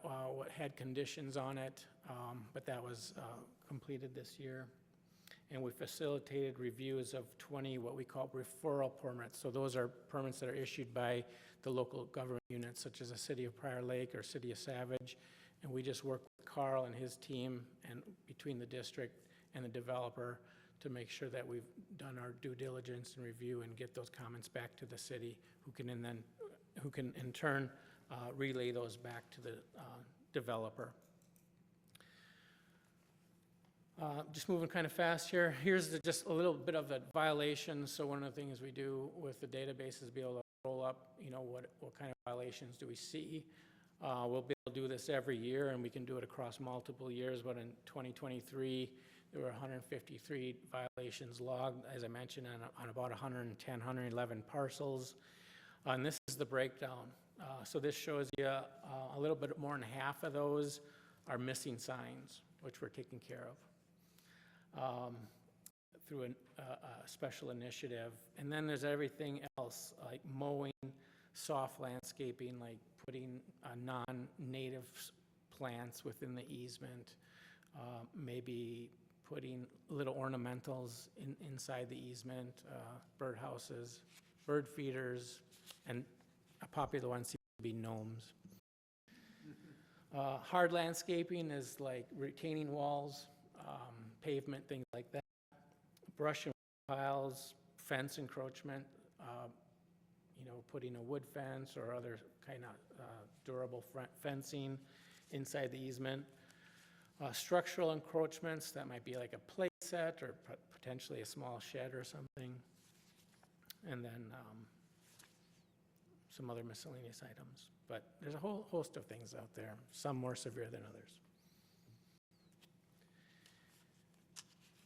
had conditions on it, but that was completed this year. And we facilitated reviews of 20 what we call referral permits. So those are permits that are issued by the local government units, such as the City of Prior Lake or City of Savage. And we just work with Carl and his team and between the district and the developer to make sure that we've done our due diligence and review and get those comments back to the city, who can in turn relay those back to the developer. Just moving kind of fast here. Here's just a little bit of the violations. So one of the things we do with the database is be able to roll up, what kind of violations do we see. We'll be able to do this every year, and we can do it across multiple years, but in 2023, there were 153 violations logged, as I mentioned, on about 110, 111 parcels. And this is the breakdown. So this shows you a little bit more than half of those are missing signs, which we're taking care of through a special initiative. And then there's everything else, like mowing, soft landscaping, like putting non-native plants within the easement, maybe putting little ornamentals inside the easement, bird houses, bird feeders, and a popular one seems to be gnomes. Hard landscaping is like retaining walls, pavement, things like that. Brush and piles, fence encroachment, putting a wood fence or other kind of durable fencing inside the easement. Structural encroachments, that might be like a play set or potentially a small shed or something. And then some other miscellaneous items. But there's a whole host of things out there, some more severe than others.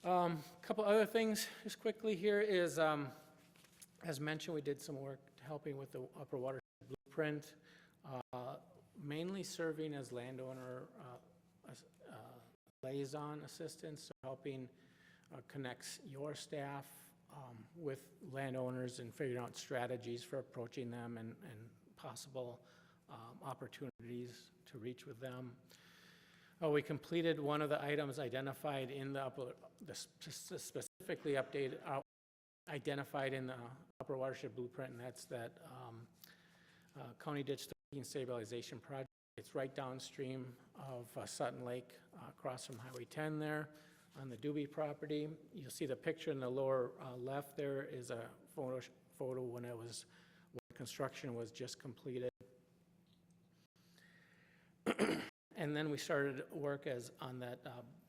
A couple other things just quickly here is, as mentioned, we did some work helping with the upper watershed blueprint, mainly serving as landowner liaison assistance, so helping connects your staff with landowners and figuring out strategies for approaching them and possible opportunities to reach with them. We completed one of the items identified in the specifically updated, identified in the upper watershed blueprint, and that's that county ditch stabilization project. It's right downstream of Sutton Lake, across from Highway 10 there on the Doobie property. You'll see the picture in the lower left there is a photo when construction was just completed. And then we started work on that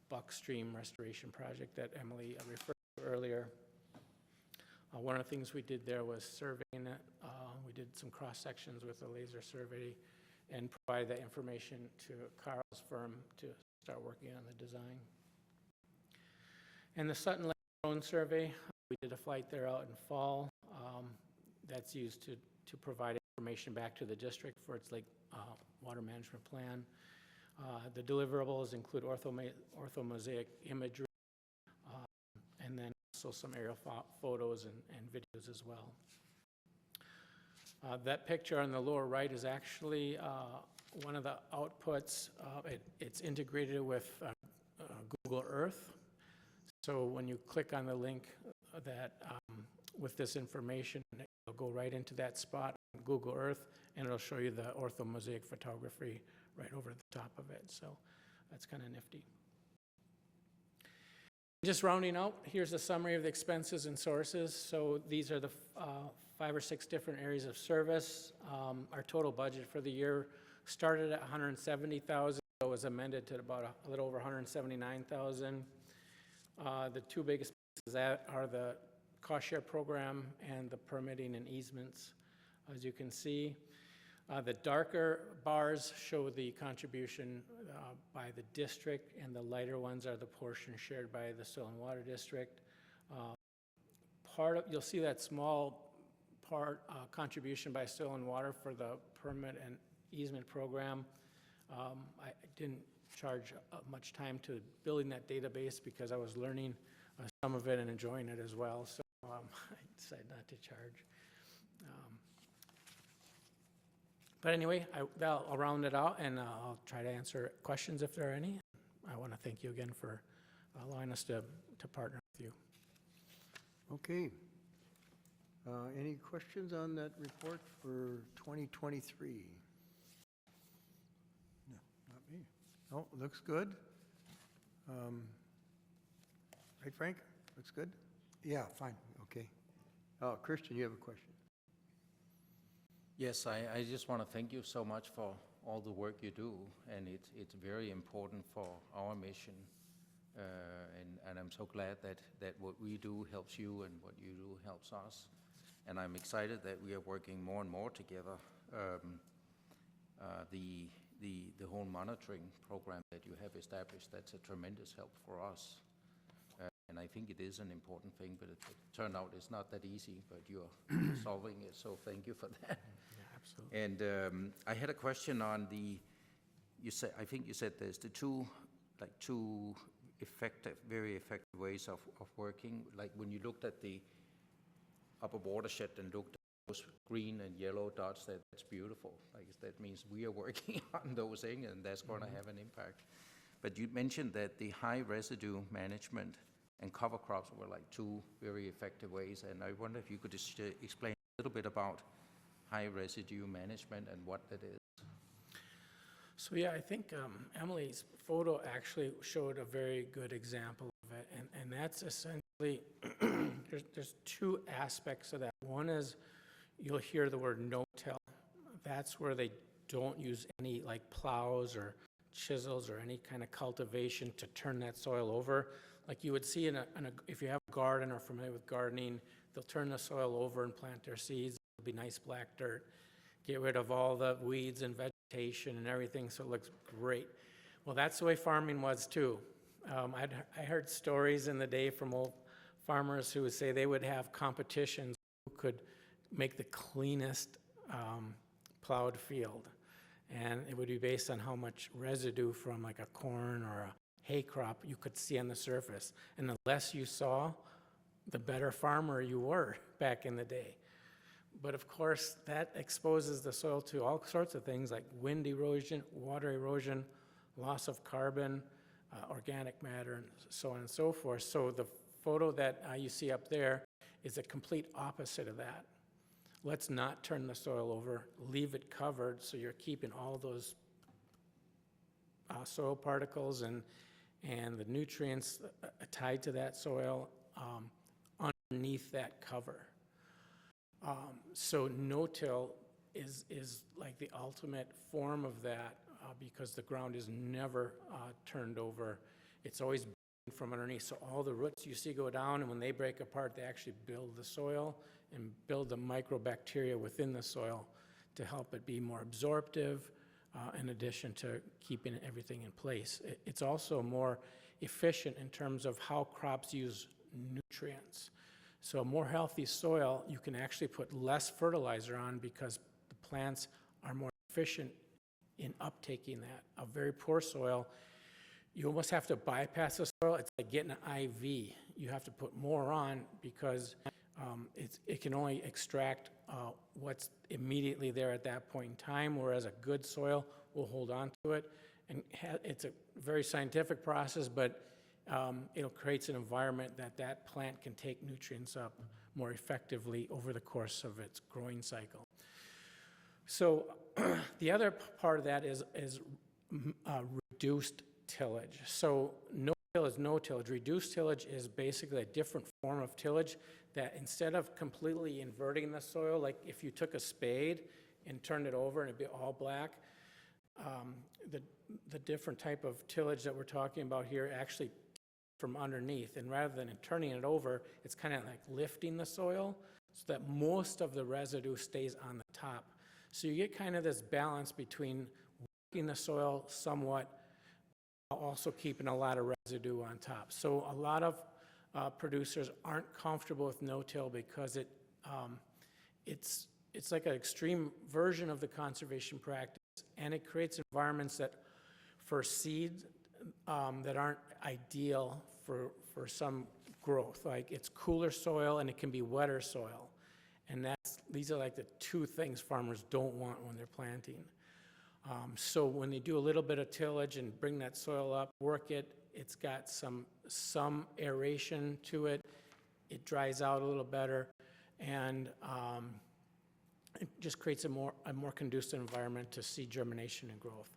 Buck Stream restoration project that Emily referred to earlier. One of the things we did there was surveying it. We did some cross sections with a laser survey and provided that information to Carl's firm to start working on the design. And the Sutton Lake drone survey, we did a flight there out in fall. That's used to provide information back to the district for its lake water management plan. The deliverables include orthomosaic imagery, and then also some aerial photos and videos as well. That picture on the lower right is actually one of the outputs. It's integrated with Google Earth. So when you click on the link that with this information, it'll go right into that spot on Google Earth, and it'll show you the orthomosaic photography right over the top of it. So that's kind of nifty. Just rounding out, here's a summary of the expenses and sources. So these are the 5 or 6 different areas of service. Our total budget for the year started at $170,000. It was amended to about a little over $179,000. The two biggest pieces are the cost share program and the permitting and easements. As you can see, the darker bars show the contribution by the district, and the lighter ones are the portion shared by the Soil and Water District. You'll see that small part contribution by Soil and Water for the permit and easement program. I didn't charge much time to building that database because I was learning some of it and enjoying it as well, so I decided not to charge. But anyway, I'll round it out, and I'll try to answer questions if there are any. I want to thank you again for allowing us to partner with you. Okay. Any questions on that report for 2023? No, not me. No, looks good. Right, Frank? Looks good? Yeah, fine. Okay. Oh, Christian, you have a question? Yes, I just want to thank you so much for all the work you do, and it's very important for our mission, and I'm so glad that what we do helps you and what you do helps us, and I'm excited that we are working more and more together. The whole monitoring program that you have established, that's a tremendous help for us. And I think it is an important thing, but it turned out it's not that easy, but you're solving it, so thank you for that. Yeah, absolutely. And I had a question on I think you said there's the two very effective ways of working. Like when you looked at the upper watershed and looked at those green and yellow dots, that's beautiful. Like that means we are working on those things, and that's going to have an impact. But you mentioned that the high residue management and cover crops were like two very effective ways, and I wonder if you could just explain a little bit about high residue management and what that is. So yeah, I think Emily's photo actually showed a very good example of it, and that's essentially, there's two aspects of that. One is you'll hear the word no-till. That's where they don't use any like plows or chisels or any kind of cultivation to turn that soil over. like you would see if you have a garden or familiar with gardening, they'll turn the soil over and plant their seeds. It'll be nice black dirt. Get rid of all the weeds and vegetation and everything, so it looks great. Well, that's the way farming was too. I heard stories in the day from old farmers who would say they would have competitions who could make the cleanest plowed field. And it would be based on how much residue from like a corn or a hay crop you could see on the surface. And the less you saw, the better farmer you were back in the day. But of course, that exposes the soil to all sorts of things like wind erosion, water erosion, loss of carbon, organic matter, and so on and so forth. So the photo that you see up there is a complete opposite of that. Let's not turn the soil over, leave it covered so you're keeping all those soil particles and the nutrients tied to that soil underneath that cover. So no-till is like the ultimate form of that because the ground is never turned over. It's always from underneath. So all the roots you see go down, and when they break apart, they actually build the soil and build the microbacteria within the soil to help it be more absorptive, in addition to keeping everything in place. It's also more efficient in terms of how crops use nutrients. So a more healthy soil, you can actually put less fertilizer on because the plants are more efficient in uptaking that. A very poor soil, you almost have to bypass the soil. It's like getting an IV. You have to put more on because it can only extract what's immediately there at that point in time, whereas a good soil will hold on to it. And it's a very scientific process, but it creates an environment that plant can take nutrients up more effectively over the course of its growing cycle. So the other part of that is reduced tillage. So no-till is no tillage. Reduced tillage is basically a different form of tillage that instead of completely inverting the soil, like if you took a spade and turned it over and it'd be all black, the different type of tillage that we're talking about here actually from underneath, and rather than turning it over, it's kind of like lifting the soil so that most of the residue stays on the top. So you get kind of this balance between working the soil somewhat, while also keeping a lot of residue on top. So a lot of producers aren't comfortable with no-till because it's like an extreme version of the conservation practice, and it creates environments that for seeds that aren't ideal for some growth. Like it's cooler soil and it can be wetter soil. And these are like the two things farmers don't want when they're planting. So when they do a little bit of tillage and bring that soil up, work it, it's got some aeration to it. It dries out a little better, and it just creates a more conducive environment to seed germination and growth.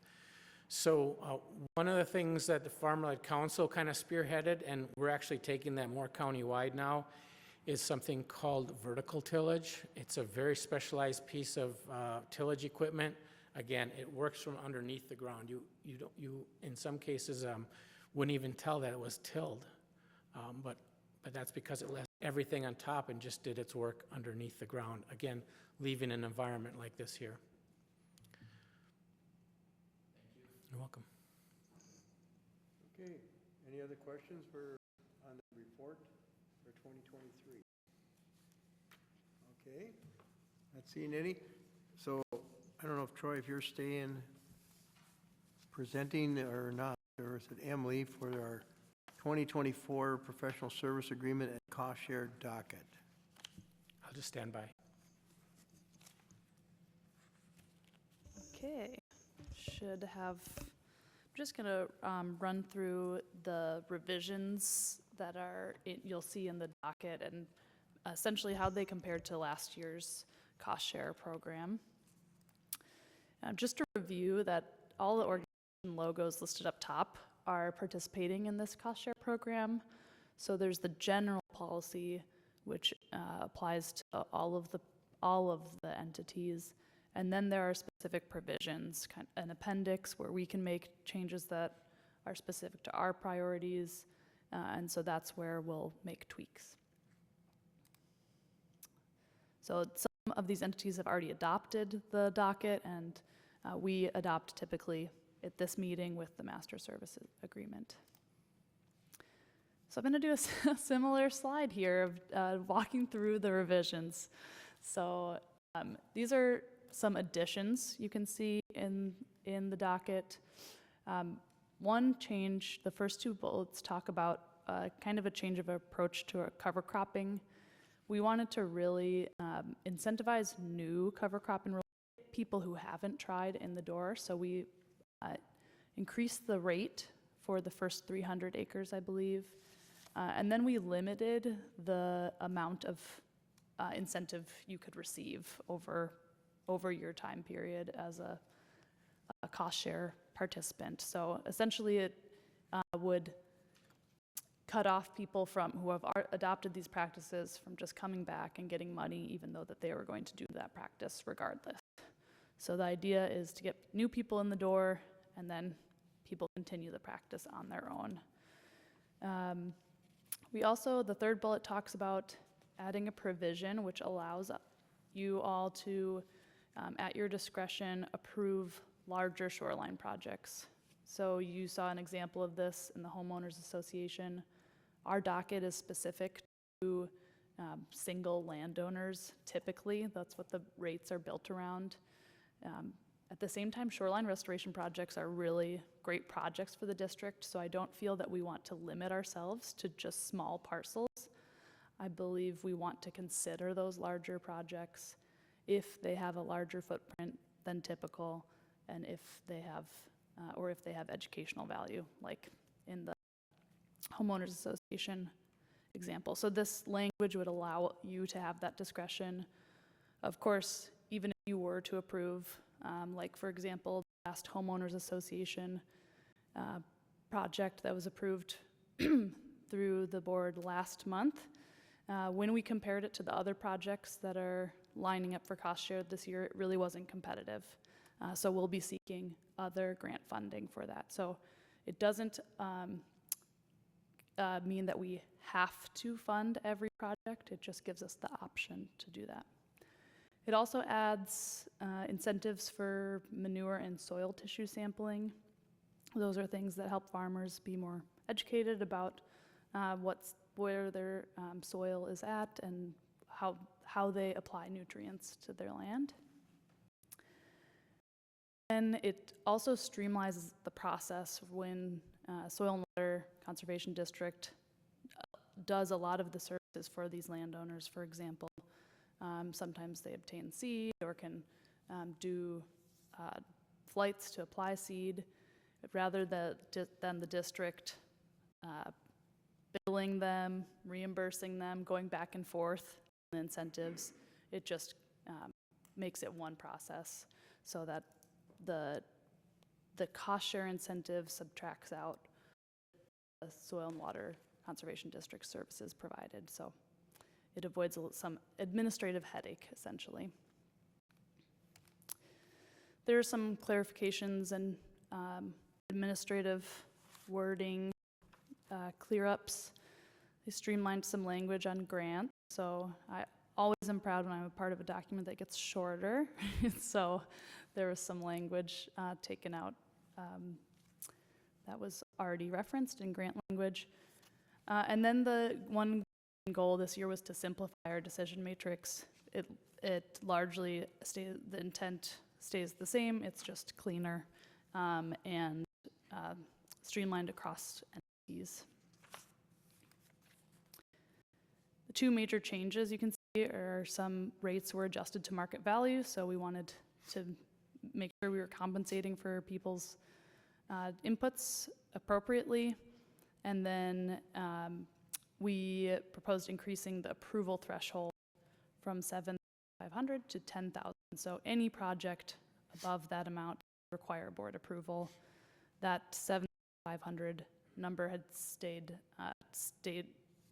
So one of the things that the Farmer-Led Council kind of spearheaded, and we're actually taking that more county-wide now, is something called vertical tillage. It's a very specialized piece of tillage equipment. Again, it works from underneath the ground. You in some cases wouldn't even tell that it was tilled, but that's because it left everything on top and just did its work underneath the ground. Again, leaving an environment like this here. You're welcome. Okay, any other questions on the report for 2023? Okay, not seeing any. So I don't know if Troy, if you're staying presenting or not, or is it Emily for our 2024 professional service agreement and cost share docket? I'll just stand by. Okay, I'm just gonna run through the revisions that you'll see in the docket and essentially how they compare to last year's cost share program. Just to review that all the organization logos listed up top are participating in this cost share program. So there's the general policy, which applies to all of the entities. And then there are specific provisions, an appendix where we can make changes that are specific to our priorities. And so that's where we'll make tweaks. So some of these entities have already adopted the docket, and we adopt typically at this meeting with the master services agreement. So I'm going to do a similar slide here of walking through the revisions. So these are some additions you can see in the docket. One change, the first two bullets talk about kind of a change of approach to our cover cropping. We wanted to really incentivize new cover crop enrollment, people who haven't tried in the door. So we increased the rate for the first 300 acres, I believe. And then we limited the amount of incentive you could receive over your time period as a cost share participant. So essentially it would cut off people who have adopted these practices from just coming back and getting money, even though that they were going to do that practice regardless. So the idea is to get new people in the door, and then people continue the practice on their own. We also, the third bullet talks about adding a provision which allows you all to, at your discretion, approve larger shoreline projects. So you saw an example of this in the Homeowners Association. Our docket is specific to single landowners, typically. That's what the rates are built around. At the same time, shoreline restoration projects are really great projects for the district, so I don't feel that we want to limit ourselves to just small parcels. I believe we want to consider those larger projects if they have a larger footprint than typical, and if they have, or if they have educational value, like in the Homeowners Association example. So this language would allow you to have that discretion. Of course, even if you were to approve, like for example, the last Homeowners Association project that was approved through the board last month, when we compared it to the other projects that are lining up for cost share this year, it really wasn't competitive. So we'll be seeking other grant funding for that. So it doesn't mean that we have to fund every project. It just gives us the option to do that. It also adds incentives for manure and soil tissue sampling. Those are things that help farmers be more educated about where their soil is at and how they apply nutrients to their land. And it also streamlines the process when Soil and Water Conservation District does a lot of the services for these landowners. For example, sometimes they obtain seed or can do flights to apply seed, rather than the district billing them, reimbursing them, going back and forth on the incentives. It just makes it one process so that the cost share incentive subtracts out the Soil and Water Conservation District services provided. So it avoids some administrative headache, essentially. There are some clarifications and administrative wording clear-ups. They streamlined some language on grants. So I always am proud when I'm a part of a document that gets shorter. So there was some language taken out that was already referenced in grant language. And then the one goal this year was to simplify our decision matrix. It largely the intent stays the same. It's just cleaner and streamlined across entities. The two major changes you can see are some rates were adjusted to market value, so we wanted to make sure we were compensating for people's inputs appropriately. And then we proposed increasing the approval threshold from 7,500 to 10,000. So any project above that amount require board approval. That 7,500 number had stayed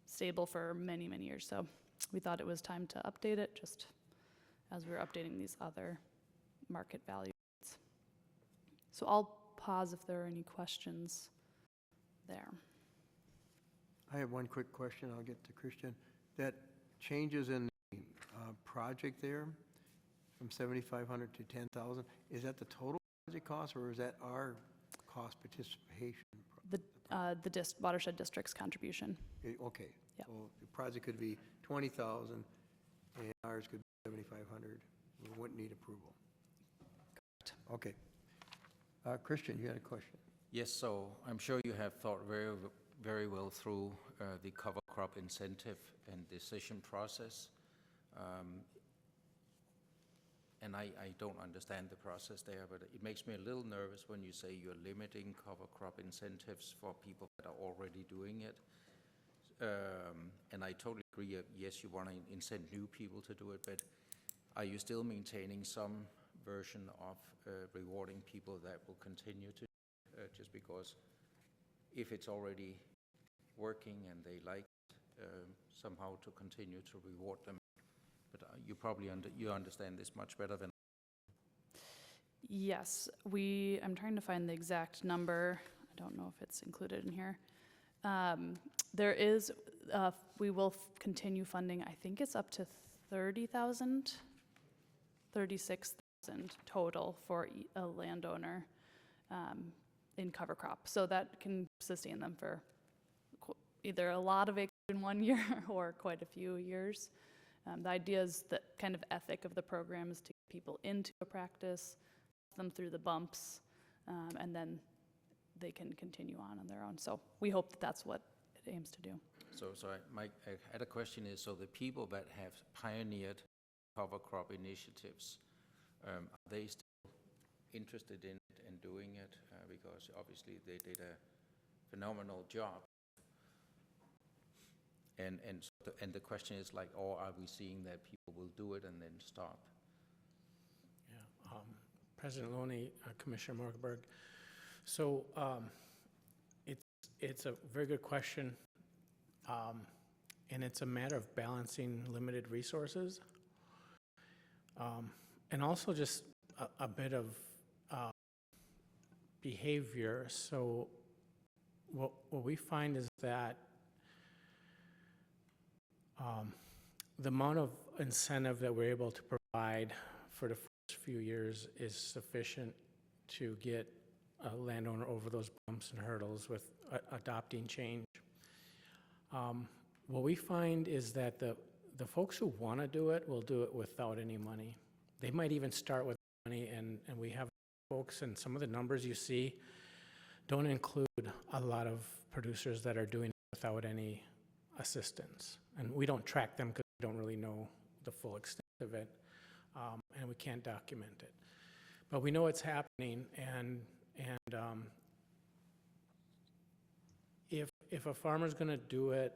stable for many, many years. So we thought it was time to update it, just as we were updating these other market values. So I'll pause if there are any questions there. I have one quick question, I'll get to Christian. That changes in the project there from 7,500 to 10,000, is that the total project cost, or is that our cost participation? The watershed district's contribution. Okay. Yep. So the project could be 20,000, and ours could be 7,500. We wouldn't need approval. Correct. Okay. Christian, you had a question? Yes, so I'm sure you have thought very well through the cover crop incentive and decision process. And I don't understand the process there, but it makes me a little nervous when you say you're limiting cover crop incentives for people that are already doing it. And I totally agree, yes, you want to incent new people to do it, but are you still maintaining some version of rewarding people that will continue to just because if it's already working and they like it, somehow to continue to reward them? But you probably you understand this much better than. Yes, I'm trying to find the exact number. I don't know if it's included in here. There is, we will continue funding, I think it's up to 30,000, 36,000 total for a landowner in cover crop. So that can sustain them for either a lot of acres in 1 year or quite a few years. The idea is that kind of ethic of the program is to get people into a practice, them through the bumps, and then they can continue on their own. So we hope that that's what it aims to do. So I had a question is, so the people that have pioneered cover crop initiatives, are they still interested in it and doing it? Because obviously they did a phenomenal job. And the question is like, or are we seeing that people will do it and then stop? Yeah, President Loney, Commissioner Morgenberg. So it's a very good question, and it's a matter of balancing limited resources, and also just a bit of behavior. So what we find is that the amount of incentive that we're able to provide for the first few years is sufficient to get a landowner over those bumps and hurdles with adopting change. What we find is that the folks who want to do it will do it without any money. They might even start with money, and we have folks, and some of the numbers you see don't include a lot of producers that are doing it without any assistance. And we don't track them because we don't really know the full extent of it, and we can't document it. But we know it's happening, and if a farmer's going to do it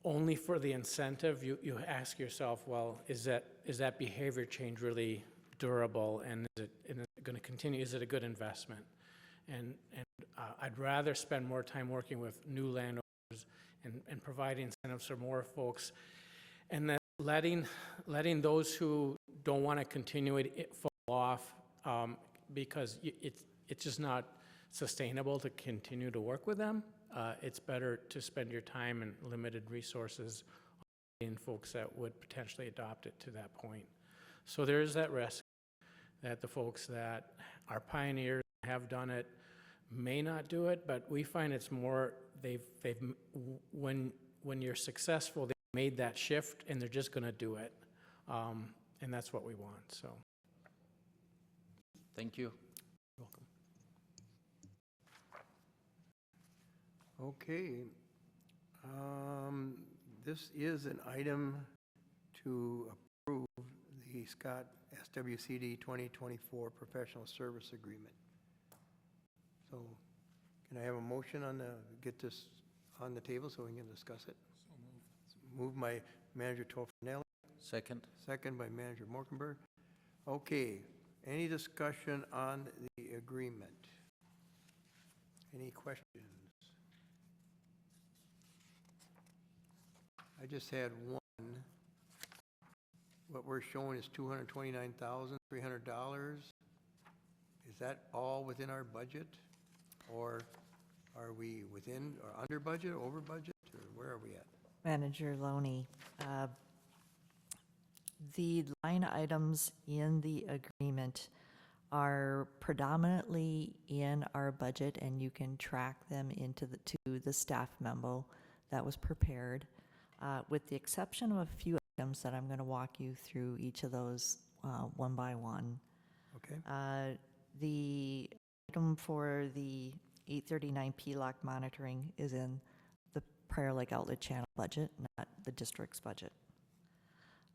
only for the incentive, you ask yourself, well, is that behavior change really durable, and is it going to continue? Is it a good investment? And I'd rather spend more time working with new landowners and providing incentives for more folks, and then letting those who don't want to continue it fall off because it's just not sustainable to continue to work with them. It's better to spend your time and limited resources on folks that would potentially adopt it to that point. So there is that risk that the folks that are pioneers, have done it, may not do it, but we find it's more when you're successful, they've made that shift and they're just going to do it, and that's what we want. So, thank you. You're welcome. Okay. This is an item to approve the Scott SWCD 2024 Professional Service Agreement. So can I have a motion get this on the table so we can discuss it? So moved by Manager Toffenelli. Second. Second by Manager Morkenberg. Okay, any discussion on the agreement? Any questions? I just had one. What we're showing is $229,300. Is that all within our budget? Or Are we within or under budget, over budget, or where are we at? Manager Loney, the line items in the agreement are predominantly in our budget, and you can track them to the staff memo that was prepared, with the exception of a few items that I'm going to walk you through each of those one by one. Okay. The item for the 839 PLOC monitoring is in the Prior Lake Outlet Channel budget, not the district's budget.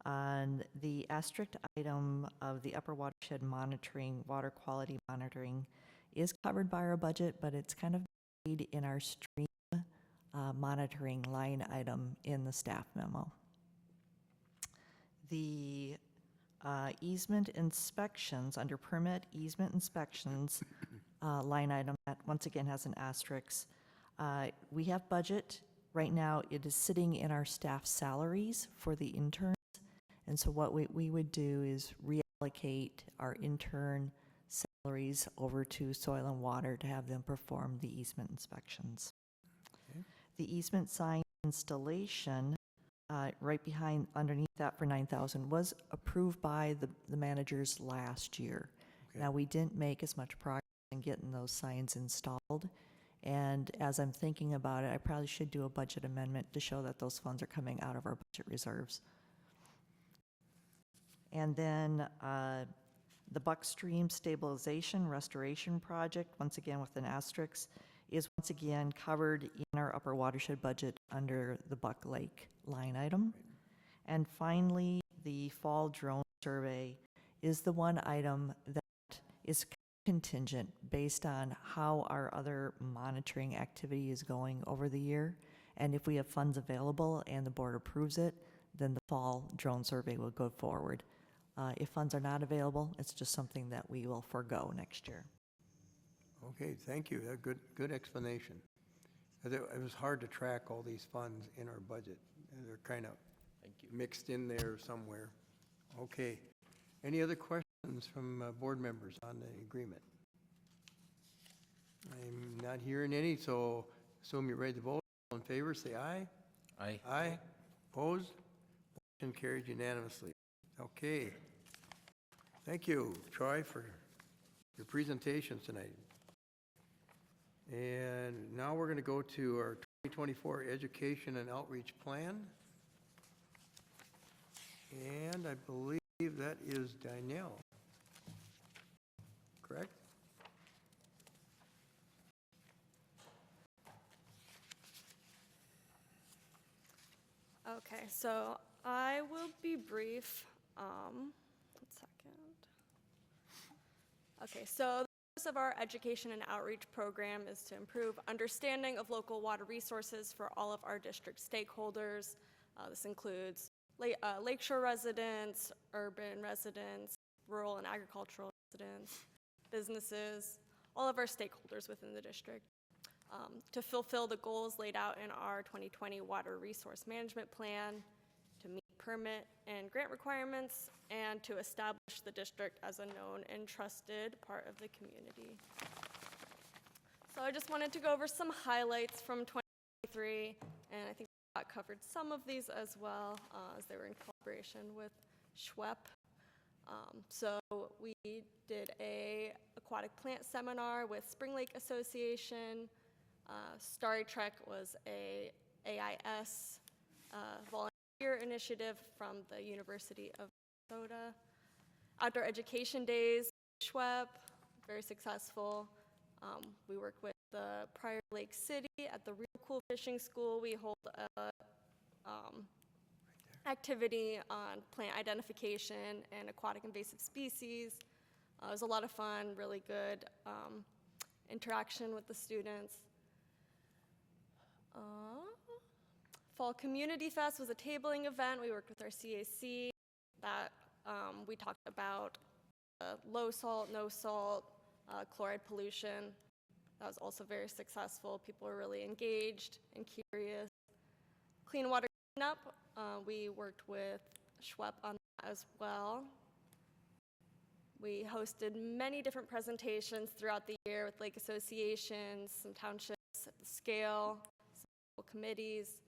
And the asterisk item of the upper watershed monitoring, water quality monitoring, is covered by our budget, but it's kind of made in our stream monitoring line item in the staff memo. The easement inspections, under permit easement inspections, line item that once again has an asterisk. We have budget. Right now, it is sitting in our staff salaries for the interns. And so what we would do is reallocate our intern salaries over to soil and water to have them perform the easement inspections. Okay. The easement sign installation, right behind, underneath that for 9,000, was approved by the managers last year. Okay. Now, we didn't make as much progress in getting those signs installed. And as I'm thinking about it, I probably should do a budget amendment to show that those funds are coming out of our budget reserves. And then the Buck Stream Stabilization Restoration Project, once again with an asterisk, is once again covered in our upper watershed budget under the Buck Lake line item. And finally, the fall drone survey is the one item that is contingent based on how our other monitoring activity is going over the year. And if we have funds available and the board approves it, then the fall drone survey will go forward. If funds are not available, it's just something that we will forego next year. Okay, thank you. Good explanation. It was hard to track all these funds in our budget. They're kind of mixed in there somewhere. Okay. Any other questions from board members on the agreement? I'm not hearing any, so assume you're ready to vote. All in favor, say aye. Aye. Aye. Opposed? Motion carried unanimously. Okay. Thank you, Troy, for your presentation tonight. And now we're going to go to our 2024 Education and Outreach Plan. And I believe that is Danielle. Correct? Okay, so I will be brief. 1 second. Okay, so the purpose of our education and outreach program is to improve understanding of local water resources for all of our district stakeholders. This includes lakeshore residents, urban residents, rural and agricultural residents, businesses, all of our stakeholders within the district. To fulfill the goals laid out in our 2020 Water Resource Management Plan, to meet permit and grant requirements, and to establish the district as a known and trusted part of the community. So I just wanted to go over some highlights from 2023, and I think Scott covered some of these as well, as they were in collaboration with SHWEP. So we did a aquatic plant seminar with Spring Lake Association. Starry Trek was a AIS volunteer initiative from the University of Minnesota. Outdoor Education Days, SHWEP, very successful. We work with the Prior Lake City at the Real Cool Fishing School. We hold a activity on plant identification and aquatic invasive species. It was a lot of fun, really good interaction with the students. Fall Community Fest was a tabling event. We worked with our CAC. That we talked about low salt, no salt, chloride pollution. That was also very successful. People were really engaged and curious. Clean water cleanup. We worked with SHWEP on that as well. We hosted many different presentations throughout the year with lake associations, some townships, standards, scale, committees,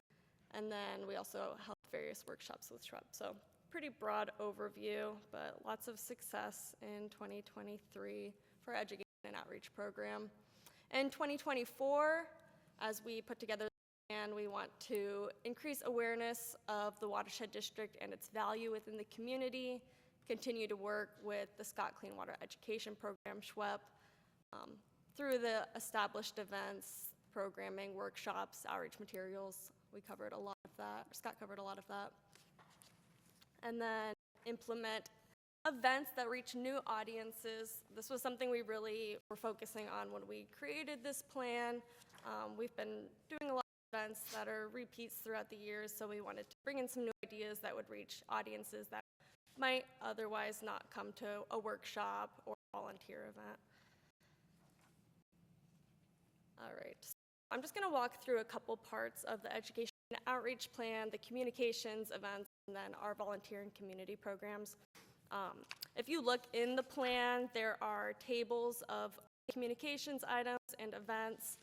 and then we also held various workshops with Shrub. So pretty broad overview, but lots of success in 2023 for our education and outreach program. In 2024, as we put together the plan, we want to increase awareness of the watershed district and its value within the community, continue to work with the Scott Clean Water Education Program, SHWEP, through the established events, programming, workshops, outreach materials. We covered a lot of that, Scott covered a lot of that. And then implement events that reach new audiences. This was something we really were focusing on when we created this plan. We've been doing a lot of events that are repeats throughout the years, so we wanted to bring in some new ideas that would reach audiences that might otherwise not come to a workshop or volunteer event. All right, so I'm just gonna walk through a couple parts of the education and outreach plan, the communications events, and then our volunteer and community programs. If you look in the plan, there are tables of communications items and events.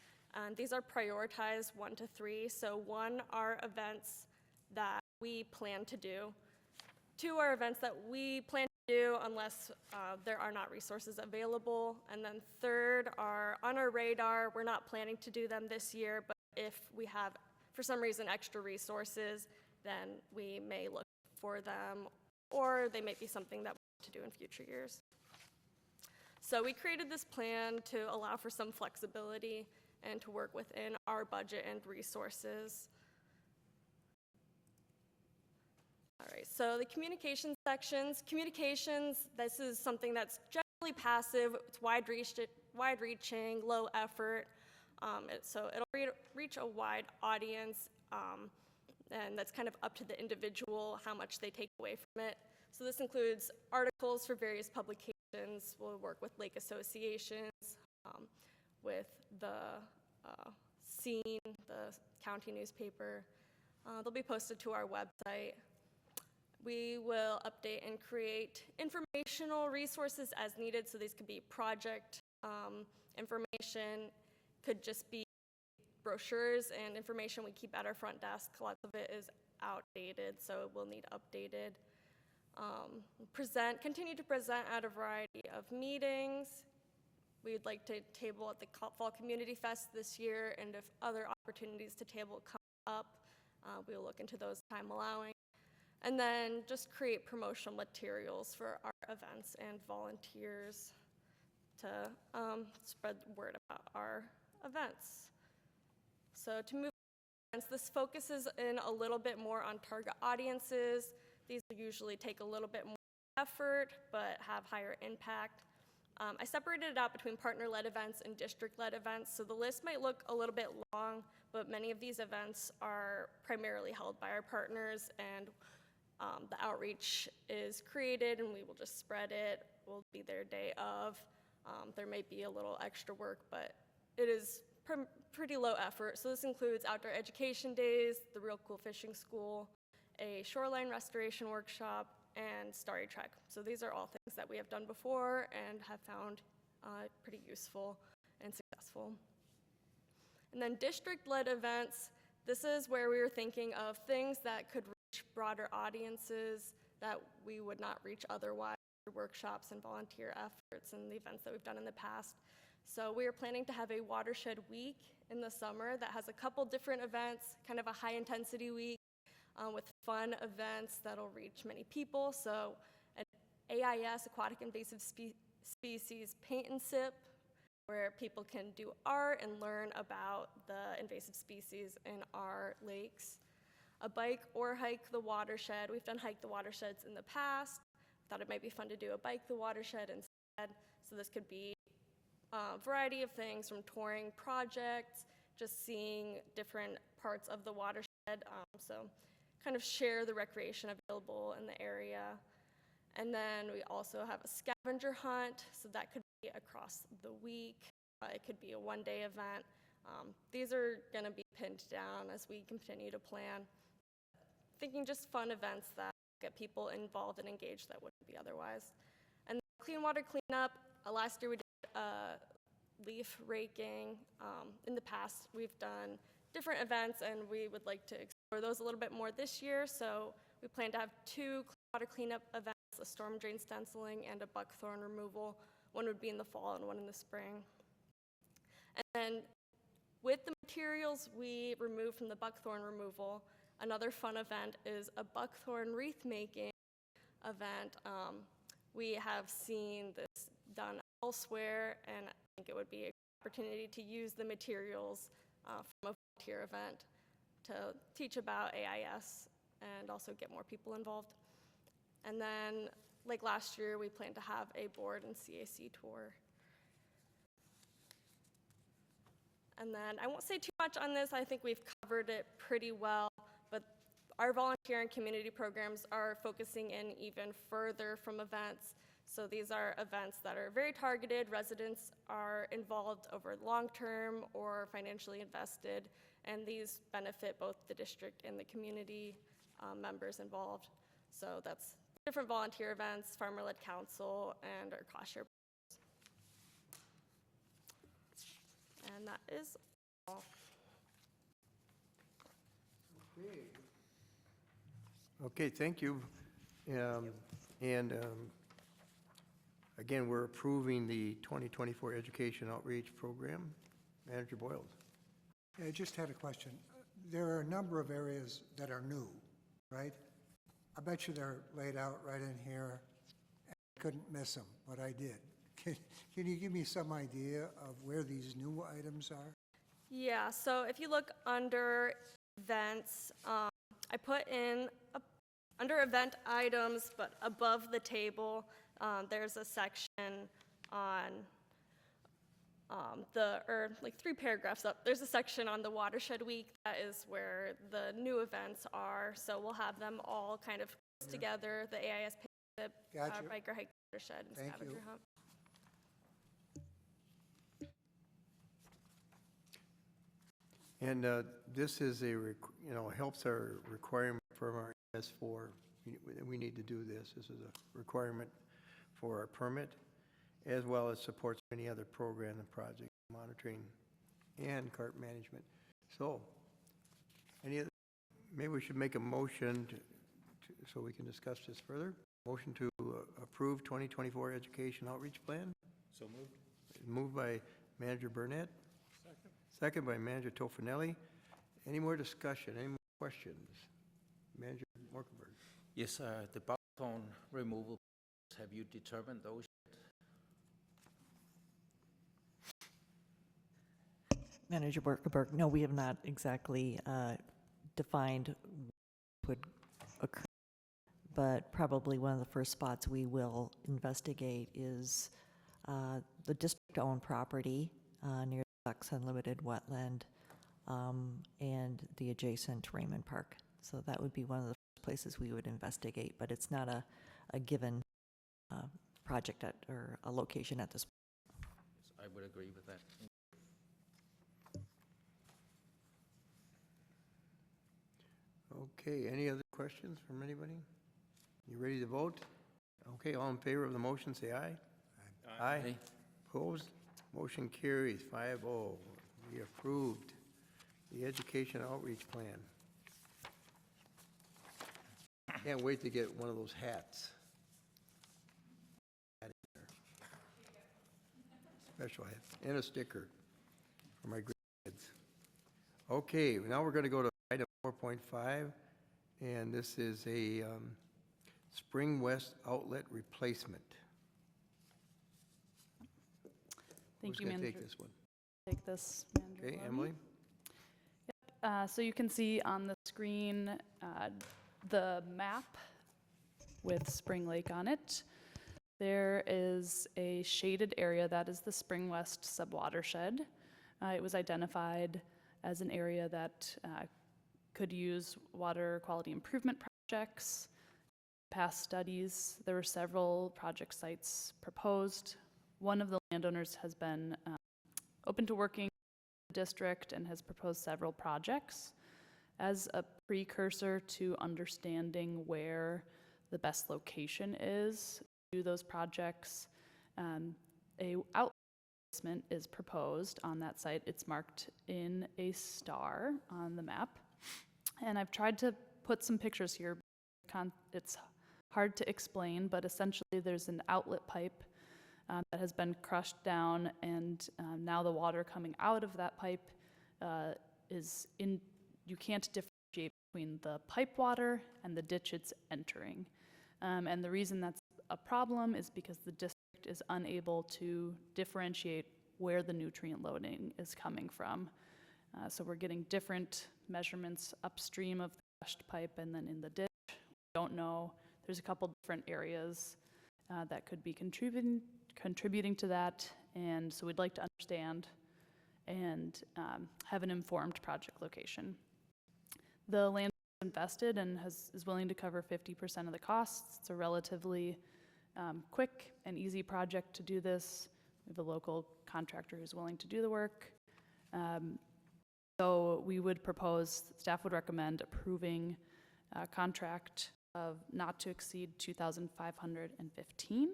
These are prioritized 1 to 3. So 1 are events that we plan to do. 2 are events that we plan to do unless there are not resources available. And then 3rd are on our radar. We're not planning to do them this year, but if we have, for some reason, extra resources, then we may look for them, or they may be something that we want to do in future years. So we created this plan to allow for some flexibility and to work within our budget and resources. All right, so the communication sections. Communications, this is something that's generally passive, it's wide-reaching, low effort, so it'll reach a wide audience, and that's kind of up to the individual how much they take away from it. So this includes articles for various publications. We'll work with lake associations, with the Scene, the county newspaper. They'll be posted to our website. We will update and create informational resources as needed. So these could be project information, could just be brochures and information we keep at our front desk. Lots of it is outdated, so it will need updated. Continue to present at a variety of meetings. We'd like to table at the Fall Community Fest this year, and if other opportunities to table come up, we'll look into those time allowing. And then just create promotional materials for our events and volunteers to spread the word about our events. So to move on, this focuses in a little bit more on target audiences. These usually take a little bit more effort, but have higher impact. I separated it out between partner-led events and district-led events, so the list might look a little bit long, but many of these events are primarily held by our partners, and the outreach is created, and we will just spread it. We'll be there day of. There may be a little extra work, but it is pretty low effort. So this includes outdoor education days, the Real Cool Fishing School, a shoreline restoration workshop, and Starry Trek. So these are all things that we have done before and have found pretty useful and successful. And then district-led events, this is where we were thinking of things that could reach broader audiences that we would not reach otherwise through workshops and volunteer efforts and the events that we've done in the past. So we are planning to have a watershed week in the summer that has a couple different events, kind of a high-intensity week with fun events that'll reach many people. So an AIS, Aquatic Invasive Species Paint and Sip, where people can do art and learn about the invasive species in our lakes. A bike or hike the watershed. We've done hike the watersheds in the past. Thought it might be fun to do a bike the watershed instead. So this could be a variety of things, from touring projects, just seeing different parts of the watershed. So kind of share the recreation available in the area. And then we also have a scavenger hunt, so that could be across the week. It could be a one-day event. These are going to be pinned down as we continue to plan. Thinking just fun events that get people involved and engaged that wouldn't be otherwise. And clean water cleanup, last year we did leaf raking. In the past, we've done different events, and we would like to explore those a little bit more this year. So we plan to have 2 water cleanup events, a storm drain stenciling and a buckthorn removal. One would be in the fall and one in the spring. And then with the materials we remove from the buckthorn removal, another fun event is a buckthorn wreath making event. We have seen this done elsewhere, and I think it would be an opportunity to use the materials from a volunteer event to teach about AIS and also get more people involved. And then, like last year, we plan to have a board and CAC tour. And then I won't say too much on this. I think we've covered it pretty well, but our volunteer and community programs are focusing in even further from events. So these are events that are very targeted. Residents are involved over long term or financially invested, and these benefit both the district and the community members involved. So that's different volunteer events, farmer-led council, and our cost share. And that is all. Okay, thank you. Again, we're approving the 2024 Education Outreach Program. Manager Boyles. Yeah, I just had a question. There are a number of areas that are new, right? I bet you they're laid out right in here. I couldn't miss them, but I did. Can you give me some idea of where these new items are? Yeah, so if you look under events, I put in under event items, but above the table, there's a section on like 3 paragraphs up, there's a section on the Watershed Week. That is where the new events are. So we'll have them all kind of together, the AIS picnic, Gotcha. biker hike watershed, and Thank scavenger you. hunt. And this is helps our requirement from our S4. We need to do this. This is a requirement for our permit, as well as supports any other program and project monitoring and cart management. So, maybe we should make a motion so we can discuss this further. Motion to approve 2024 Education Outreach Plan. So moved. Moved by Manager Burnett. Second by Manager Tofinelli. Any more discussion? Any more questions? Manager Morkenberg. Yes, the buckthorn removal, have you determined those? Manager Borkenberg, no, we have not exactly defined what would occur, but probably one of the first spots we will investigate is the district-owned property near the Ducks Unlimited wetland and the adjacent Raymond Park. So that would be one of the first places we would investigate, but it's not a given project or a location at this point. Yes, I would agree with that. Okay, any other questions from anybody? You ready to vote? Okay, all in favor of the motion, say aye. Aye. Opposed? Motion carries 5-0. We approved the Education Outreach Plan. Can't wait to get one of those hats. Special hat and a sticker for my grandkids. Okay, now we're going to go to item 4.5, and this is a Spring West outlet replacement. Thank you, Who's going Manager. to take this one? Take this, Manager Okay, Levy. Emily? So you can see on the screen the map with Spring Lake on it. There is a shaded area that is the Spring West subwatershed. It was identified as an area that could use water quality improvement projects. Past studies, there were several project sites proposed. One of the landowners has been open to working with the district and has proposed several projects. As a precursor to understanding where the best location is to do those projects, a outlet replacement is proposed on that site. It's marked in a star on the map. And I've tried to put some pictures here. It's hard to explain, but essentially there's an outlet pipe that has been crushed down, and now the water coming out of that pipe you can't differentiate between the pipe water and the ditch it's entering. And the reason that's a problem is because the district is unable to differentiate where the nutrient loading is coming from. So we're getting different measurements upstream of the crushed pipe and then in the ditch. We don't know. There's a couple different areas that could be contributing to that, and so we'd like to understand and have an informed project location. The land is invested and is willing to cover 50% of the costs. It's a relatively quick and easy project to do this. We have a local contractor who's willing to do the work. So we would propose, staff would recommend approving a contract of not to exceed $2,515.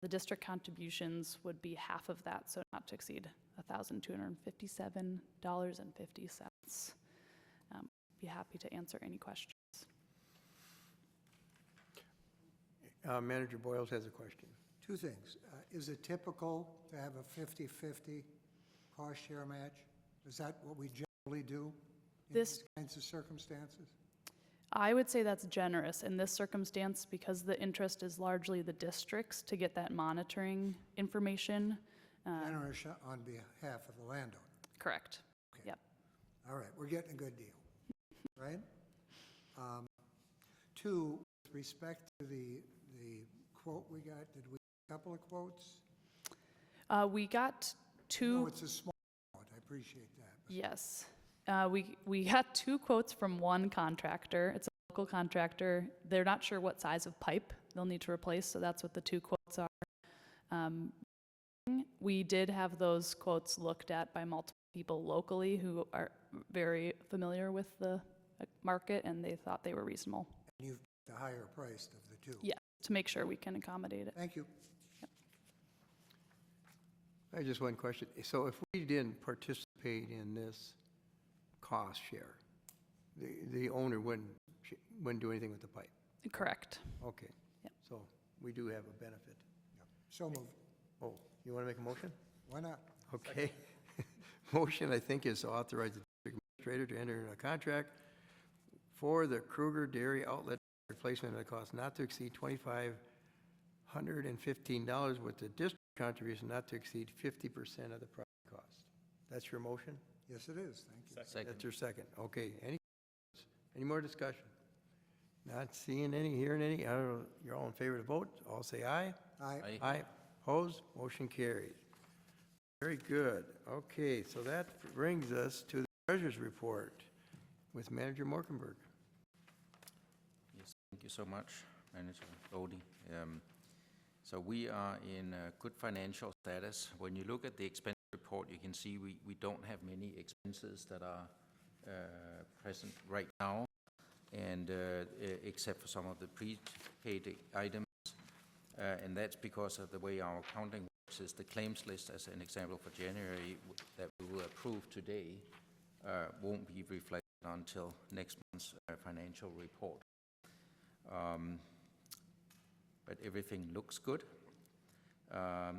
The district contributions would be half of that, so not to exceed $1,257.50. Be happy to answer any questions. Manager Boyles has a question. Two things. Is it typical to have a 50-50 cost share match? Is that what we generally do in these kinds of circumstances? I would say that's generous in this circumstance because the interest is largely the district's to get that monitoring information. Generous on behalf of the landowner. Correct. Okay. Yep. All right, we're getting a good deal, right? Two, with respect to the quote we got, did we get a couple of quotes? We got two. No, it's a small quote. I appreciate that. Yes. We got two quotes from one contractor. It's a local contractor. They're not sure what size of pipe they'll need to replace, so that's what the two quotes are. We did have those quotes looked at by multiple people locally who are very familiar with the market, and they thought they were reasonable. And you've got the higher price of the two. Yeah, to make sure we can accommodate it. Thank you. I have just one question. So if we didn't participate in this cost share, the owner wouldn't do anything with the pipe? Correct. Okay. Yep. So we do have a benefit. So moved. Oh, you want to make a motion? Why not? Okay. Motion, I think, is to authorize the district administrator to enter into a contract for the Kruger Dairy Outlet replacement at a cost not to exceed $2,515 with the district contribution not to exceed 50% of the project cost. That's your motion? Yes, it is. Thank you. Second. That's your second. Okay. Any more discussion? Not seeing any, hearing any. I don't know. You're all in favor of the vote. All say aye. Aye. Aye. Opposed? Motion carried. Very good. Okay, so that brings us to the treasurer's report with Manager Morkenberg. Yes, thank you so much, Manager Lodi. So we are in a good financial status. When you look at the expense report, you can see we don't have many expenses that are present right now, and except for some of the prepaid items. And that's because of the way our accounting works. Is the claims list, as an example for January, that we will approve today, won't be reflected until next month's financial report. But everything looks good. I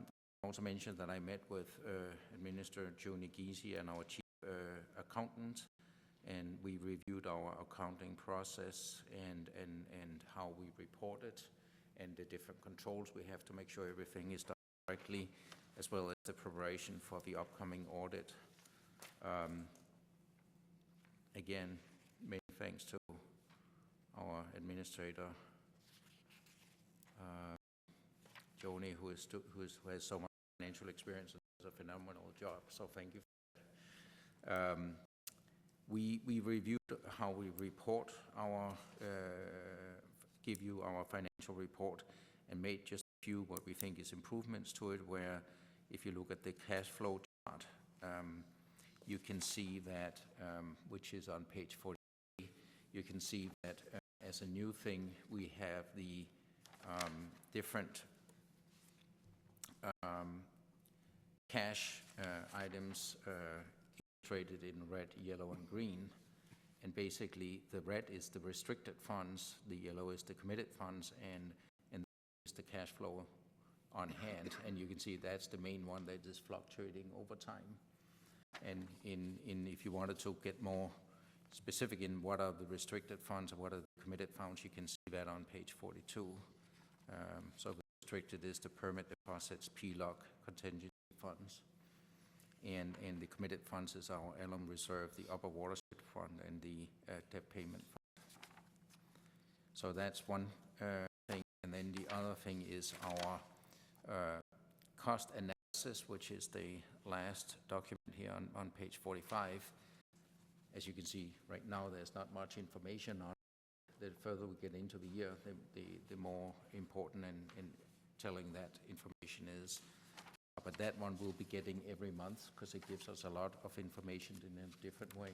also mentioned that I met with Administrator Joni Giese and our chief accountant, and we reviewed our accounting process and how we report it, and the different controls we have to make sure everything is done correctly, as well as the preparation for the upcoming audit. Again, many thanks to our administrator, Joni, who has so much financial experience and does a phenomenal job, so thank you for that. We reviewed how we report our, give you our financial report, and made just a few what we think is improvements to it, where if you look at the cash flow chart, you can see that, which is on page 43, you can see that as a new thing, we have the different cash items illustrated in red, yellow, and green. And basically, the red is the restricted funds, the yellow is the committed funds, and is the cash flow on hand. And you can see that's the main one that is fluctuating over time. And if you wanted to get more specific in what are the restricted funds and what are the committed funds, you can see that on page 42. So the restricted is the permit deposits, PLOC, contingency funds. And the committed funds is our alum reserve, the upper watershed fund, and the debt payment fund. So that's one thing. And then the other thing is our cost analysis, which is the last document here on page 45. As you can see, right now there's not much information on it. The further we get into the year, the more important and telling that information is. But that one we'll be getting every month because it gives us a lot of information in a different way.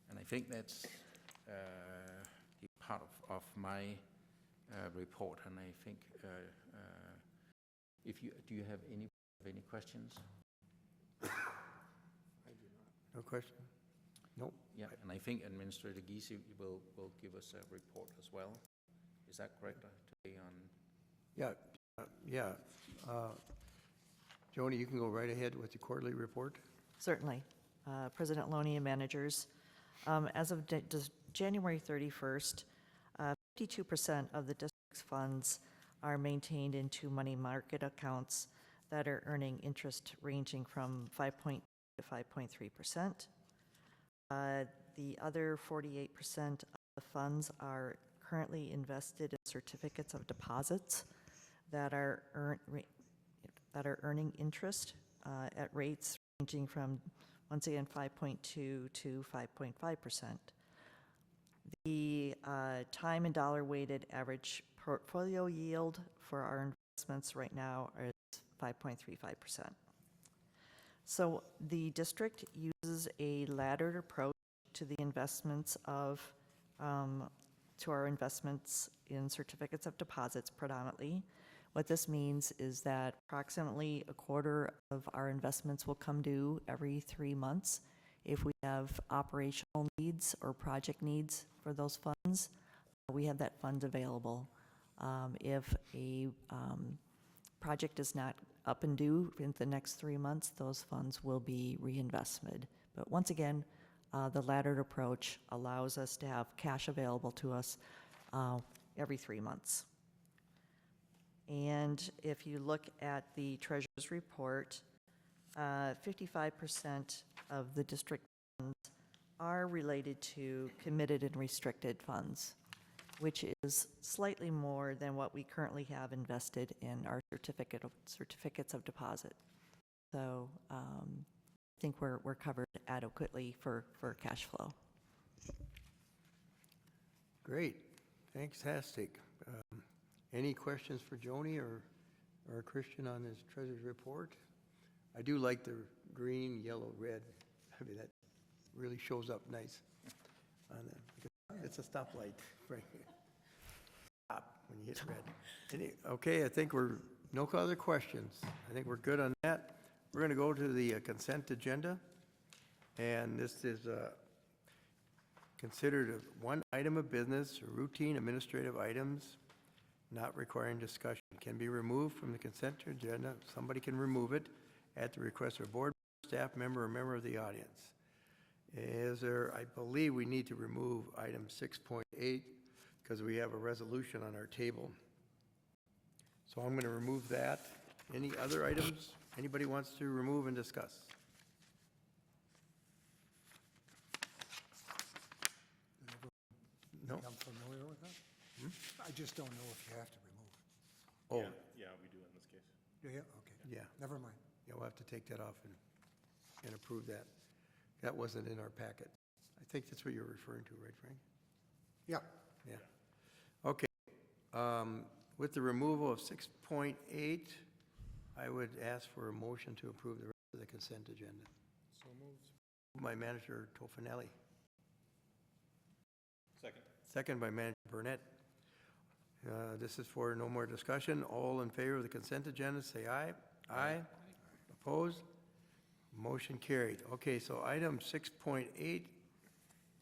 And I think that's the part of my report. And I think do you have any questions? No question? Nope. Yeah, and I think Administrator Giese will give us a report as well. Is that correct today on? Yeah. Joni, you can go right ahead with the quarterly report. Certainly. President Loney and managers, as of January 31st, 52% of the district's funds are maintained in two money market accounts that are earning interest ranging from 5.2 to 5.3%. The other 48% of the funds are currently invested in certificates of deposits that are earning interest at rates ranging from, once again, 5.2 to 5.5%. The time and dollar weighted average portfolio yield for our investments right now is 5.35%. So the district uses a laddered approach to the investments to our investments in certificates of deposits predominantly. What this means is that approximately a quarter of our investments will come due every 3 months. If we have operational needs or project needs for those funds, we have that fund available. If a project is not up and due in the next 3 months, those funds will be reinvested. But once again, the laddered approach allows us to have cash available to us every 3 months. And if you look at the treasurer's report, 55% of the district funds are related to committed and restricted funds, which is slightly more than what we currently have invested in our certificates of deposit. So I think we're covered adequately for cash flow. Great, fantastic. Any questions for Joni or Christian on this treasurer's report? I do like the green, yellow, red. I mean, that really shows up nice on it. It's a stoplight, frankly. Stop when you hit red. Okay, I think no other questions. I think we're good on that. We're going to go to the consent agenda, and this is considered one item of business, routine administrative items not requiring discussion. Can be removed from the consent agenda. Somebody can remove it at the request of a board staff member or member of the audience. I believe we need to remove item 6.8 because we have a resolution on our table. So I'm going to remove that. Any other items anybody wants to remove and discuss? No? I'm familiar with that. I just don't know if you have to remove it. Oh, Yeah, we do in this case. Do you? Okay. yeah. Never mind. Yeah, we'll have to take that off and approve that. That wasn't in our packet. I think that's what you're referring to, right, Frank? Yeah. Yeah. Okay. With the removal of 6.8, I would ask for a motion to approve the rest of the consent agenda. So moved. My manager, Tofinelli. Second. Second by Manager Burnett. This is for no more discussion. All in favor of the consent agenda, say aye. Aye. Opposed? Motion carried. Okay, so item 6.8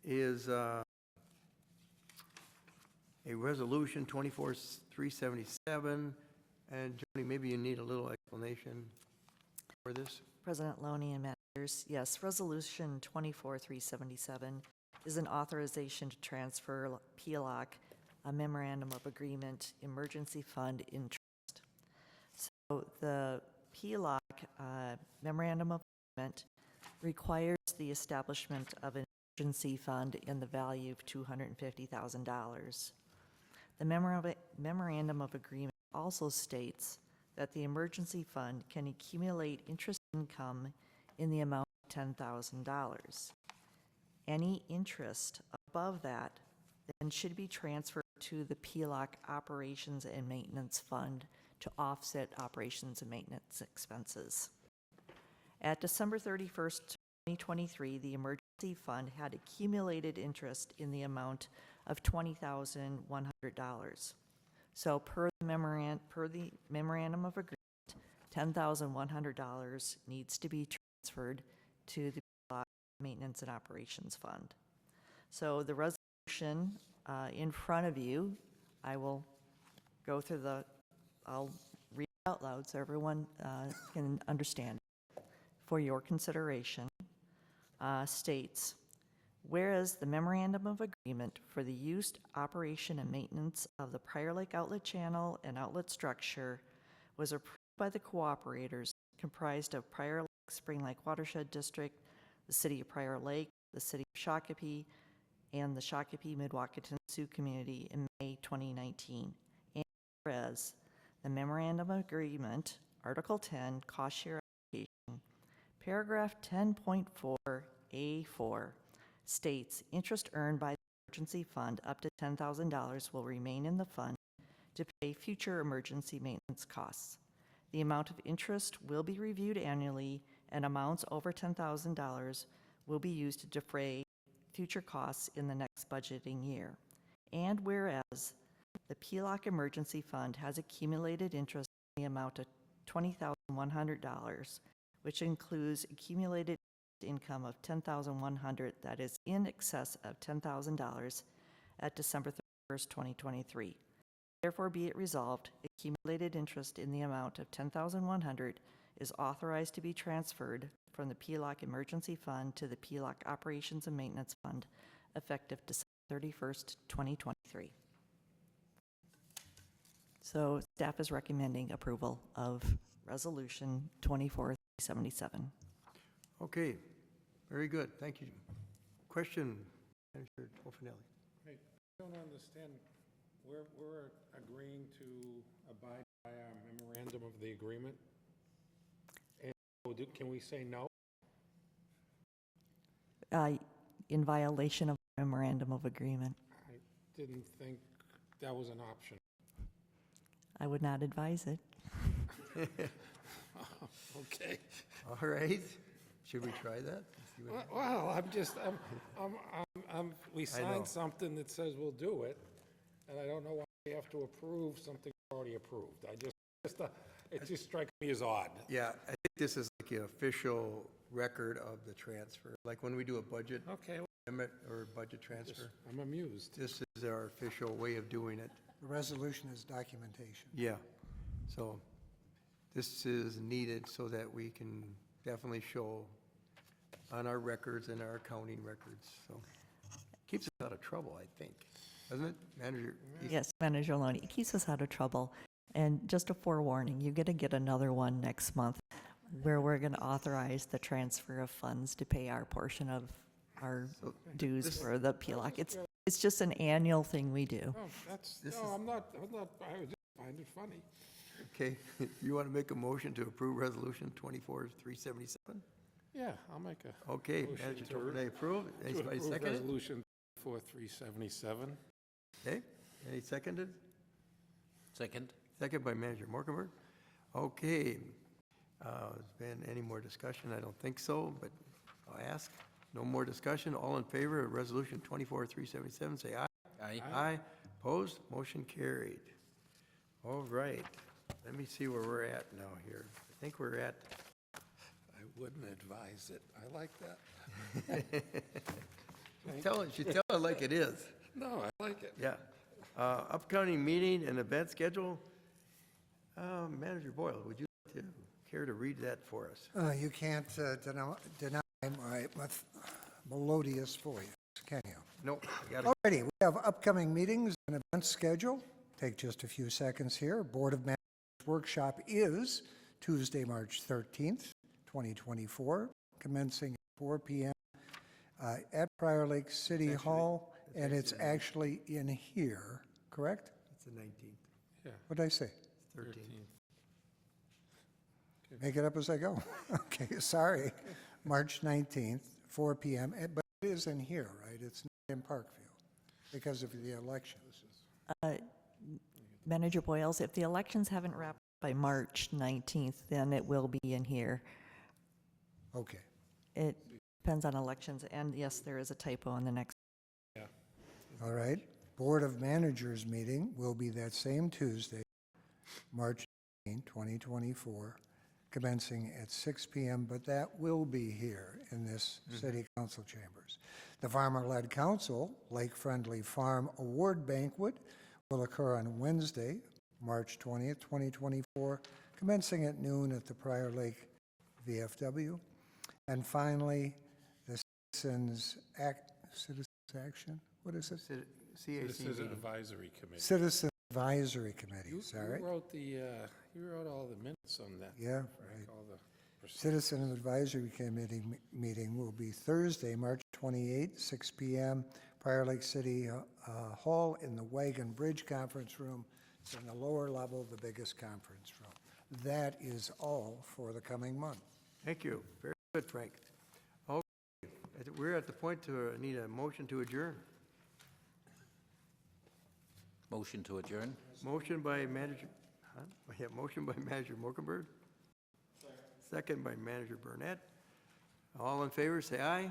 is a resolution 24-377. And Joni, maybe you need a little explanation for this? President Loney and managers, yes, Resolution 24-377 is an authorization to transfer PLOC, a Memorandum of Agreement Emergency Fund in trust. So the PLOC Memorandum of Agreement requires the establishment of an emergency fund in the value of $250,000. The Memorandum of Agreement also states that the emergency fund can accumulate interest income in the amount of $10,000. Any interest above that then should be transferred to the PLOC Operations and Maintenance Fund to offset operations and maintenance expenses. At December 31st, 2023, the emergency fund had accumulated interest in the amount of $20,100. So per the memorandum of agreement, $10,100 needs to be transferred to the Maintenance and Operations Fund. So the resolution in front of you, I will go through I'll read it out loud so everyone can understand. For your consideration, states, whereas the Memorandum of Agreement for the use, operation, and maintenance of the Prior Lake Outlet Channel and outlet structure was approved by the cooperators comprised of Prior Lake, Spring Lake Watershed District, the City of Prior Lake, the City of Shakopee, and the Shakopee-Mid-Wacaton Sioux Community in May 2019. And whereas the Memorandum of Agreement, Article 10, Cost Share Allocation, Paragraph 10.4A4, states interest earned by the emergency fund up to $10,000 will remain in the fund to pay future emergency maintenance costs. The amount of interest will be reviewed annually, and amounts over $10,000 will be used to defray future costs in the next budgeting year. And whereas the PLOC Emergency Fund has accumulated interest in the amount of $20,100, which includes accumulated income of $10,100 that is in excess of $10,000 at December 31st, 2023. Therefore, be it resolved, accumulated interest in the amount of $10,100 is authorized to be transferred from the PLOC Emergency Fund to the PLOC Operations and Maintenance Fund, effective December 31st, 2023. So staff is recommending approval of Resolution 24-377. Okay, very good, thank you. Question, Manager Tofinelli. I don't understand, we're agreeing to abide by our memorandum of the agreement? And can we say no? In violation of Memorandum of Agreement. I didn't think that was an option. I would not advise it. Okay. All right, should we try that? See what- Well, we know. signed something that says we'll do it, and I don't know why we have to approve something already approved. It just strikes me as odd. Yeah, I think this is like an official record of the transfer, like when we do a budget Okay, amendment or budget transfer. I'm amused. This is our official way of doing it. The resolution is documentation. Yeah, so this is needed so that we can definitely show on our records and our accounting records, so. Keeps us out of trouble, I think, doesn't it, Manager? Yes, Manager Loney, it keeps us out of trouble. And just a forewarning, you're going to get another one next month where we're going to authorize the transfer of funds to pay our portion of our dues this- for the PLOC. It's just an annual thing we do. No, I'm not, I just find it funny. Okay, you want to make a motion to approve Resolution 24-377? Yeah, I'll make a. Okay, motion Manager to Tofinelli approve. to Anybody approve second it? Resolution 4377. Okay, any seconded? Second? Second by Manager Morkenberg. Okay, has been any more discussion? I don't think so, but I'll ask. No more discussion. All in favor of Resolution 24-377, say aye. Aye. Aye. Opposed? Motion carried. All right, let me see where we're at now here. I think we're at, I wouldn't advise it. I like that. you tell it like it is. No, I like it. Yeah. Upcoming meeting and event schedule. Manager Boyle, would you like to care to read that for us? You can't deny my melodious voice, can you? Nope. I gotta- Alrighty, we have upcoming meetings and events scheduled. Take just a few seconds here. Board of Managers Workshop is Tuesday, March 13th, 2024, commencing at 4 p.m. At Prior Lake City Hall, and it's actually in here, correct? It's the 19th, What did I say? 13th. Make it up as I go. Okay, sorry. March 19th, 4 p.m., but it is in here, right? It's not in Parkview because of the elections. Manager Boyles, if the elections haven't wrapped by March 19th, then it will be in here. Okay. It depends on elections, and yes, there is a typo on the next. All right. Board of Managers meeting will be that same Tuesday, March 19, 2024, commencing at 6 p.m., but that will be here in this City Council chambers. The Farmer-Led Council Lake Friendly Farm Award Banquet will occur on Wednesday, March 20th, 2024, commencing at noon at the Prior Lake VFW. And finally, the Citizens Action? What is it? CAC This is an meeting. advisory committee. Citizen Advisory Committee, You is that right? you wrote all the minutes on that. Yeah, Frank, right. all the procedures. Citizen Advisory Committee meeting will be Thursday, March 28, 6 p.m., Prior Lake City Hall in the Wagon Bridge Conference Room. It's in the lower level, the biggest conference room. That is all for the coming month. Thank you. Very good, Frank. Okay, we're at the point to need a motion to adjourn. Motion to adjourn? Motion by Manager, yeah, motion by Manager Morkenberg. Second by Manager Burnett. All in favor, say aye.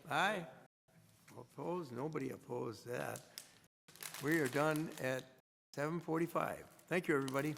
Aye. Opposed? Nobody opposed that. We are done at 7:45. Thank you, everybody.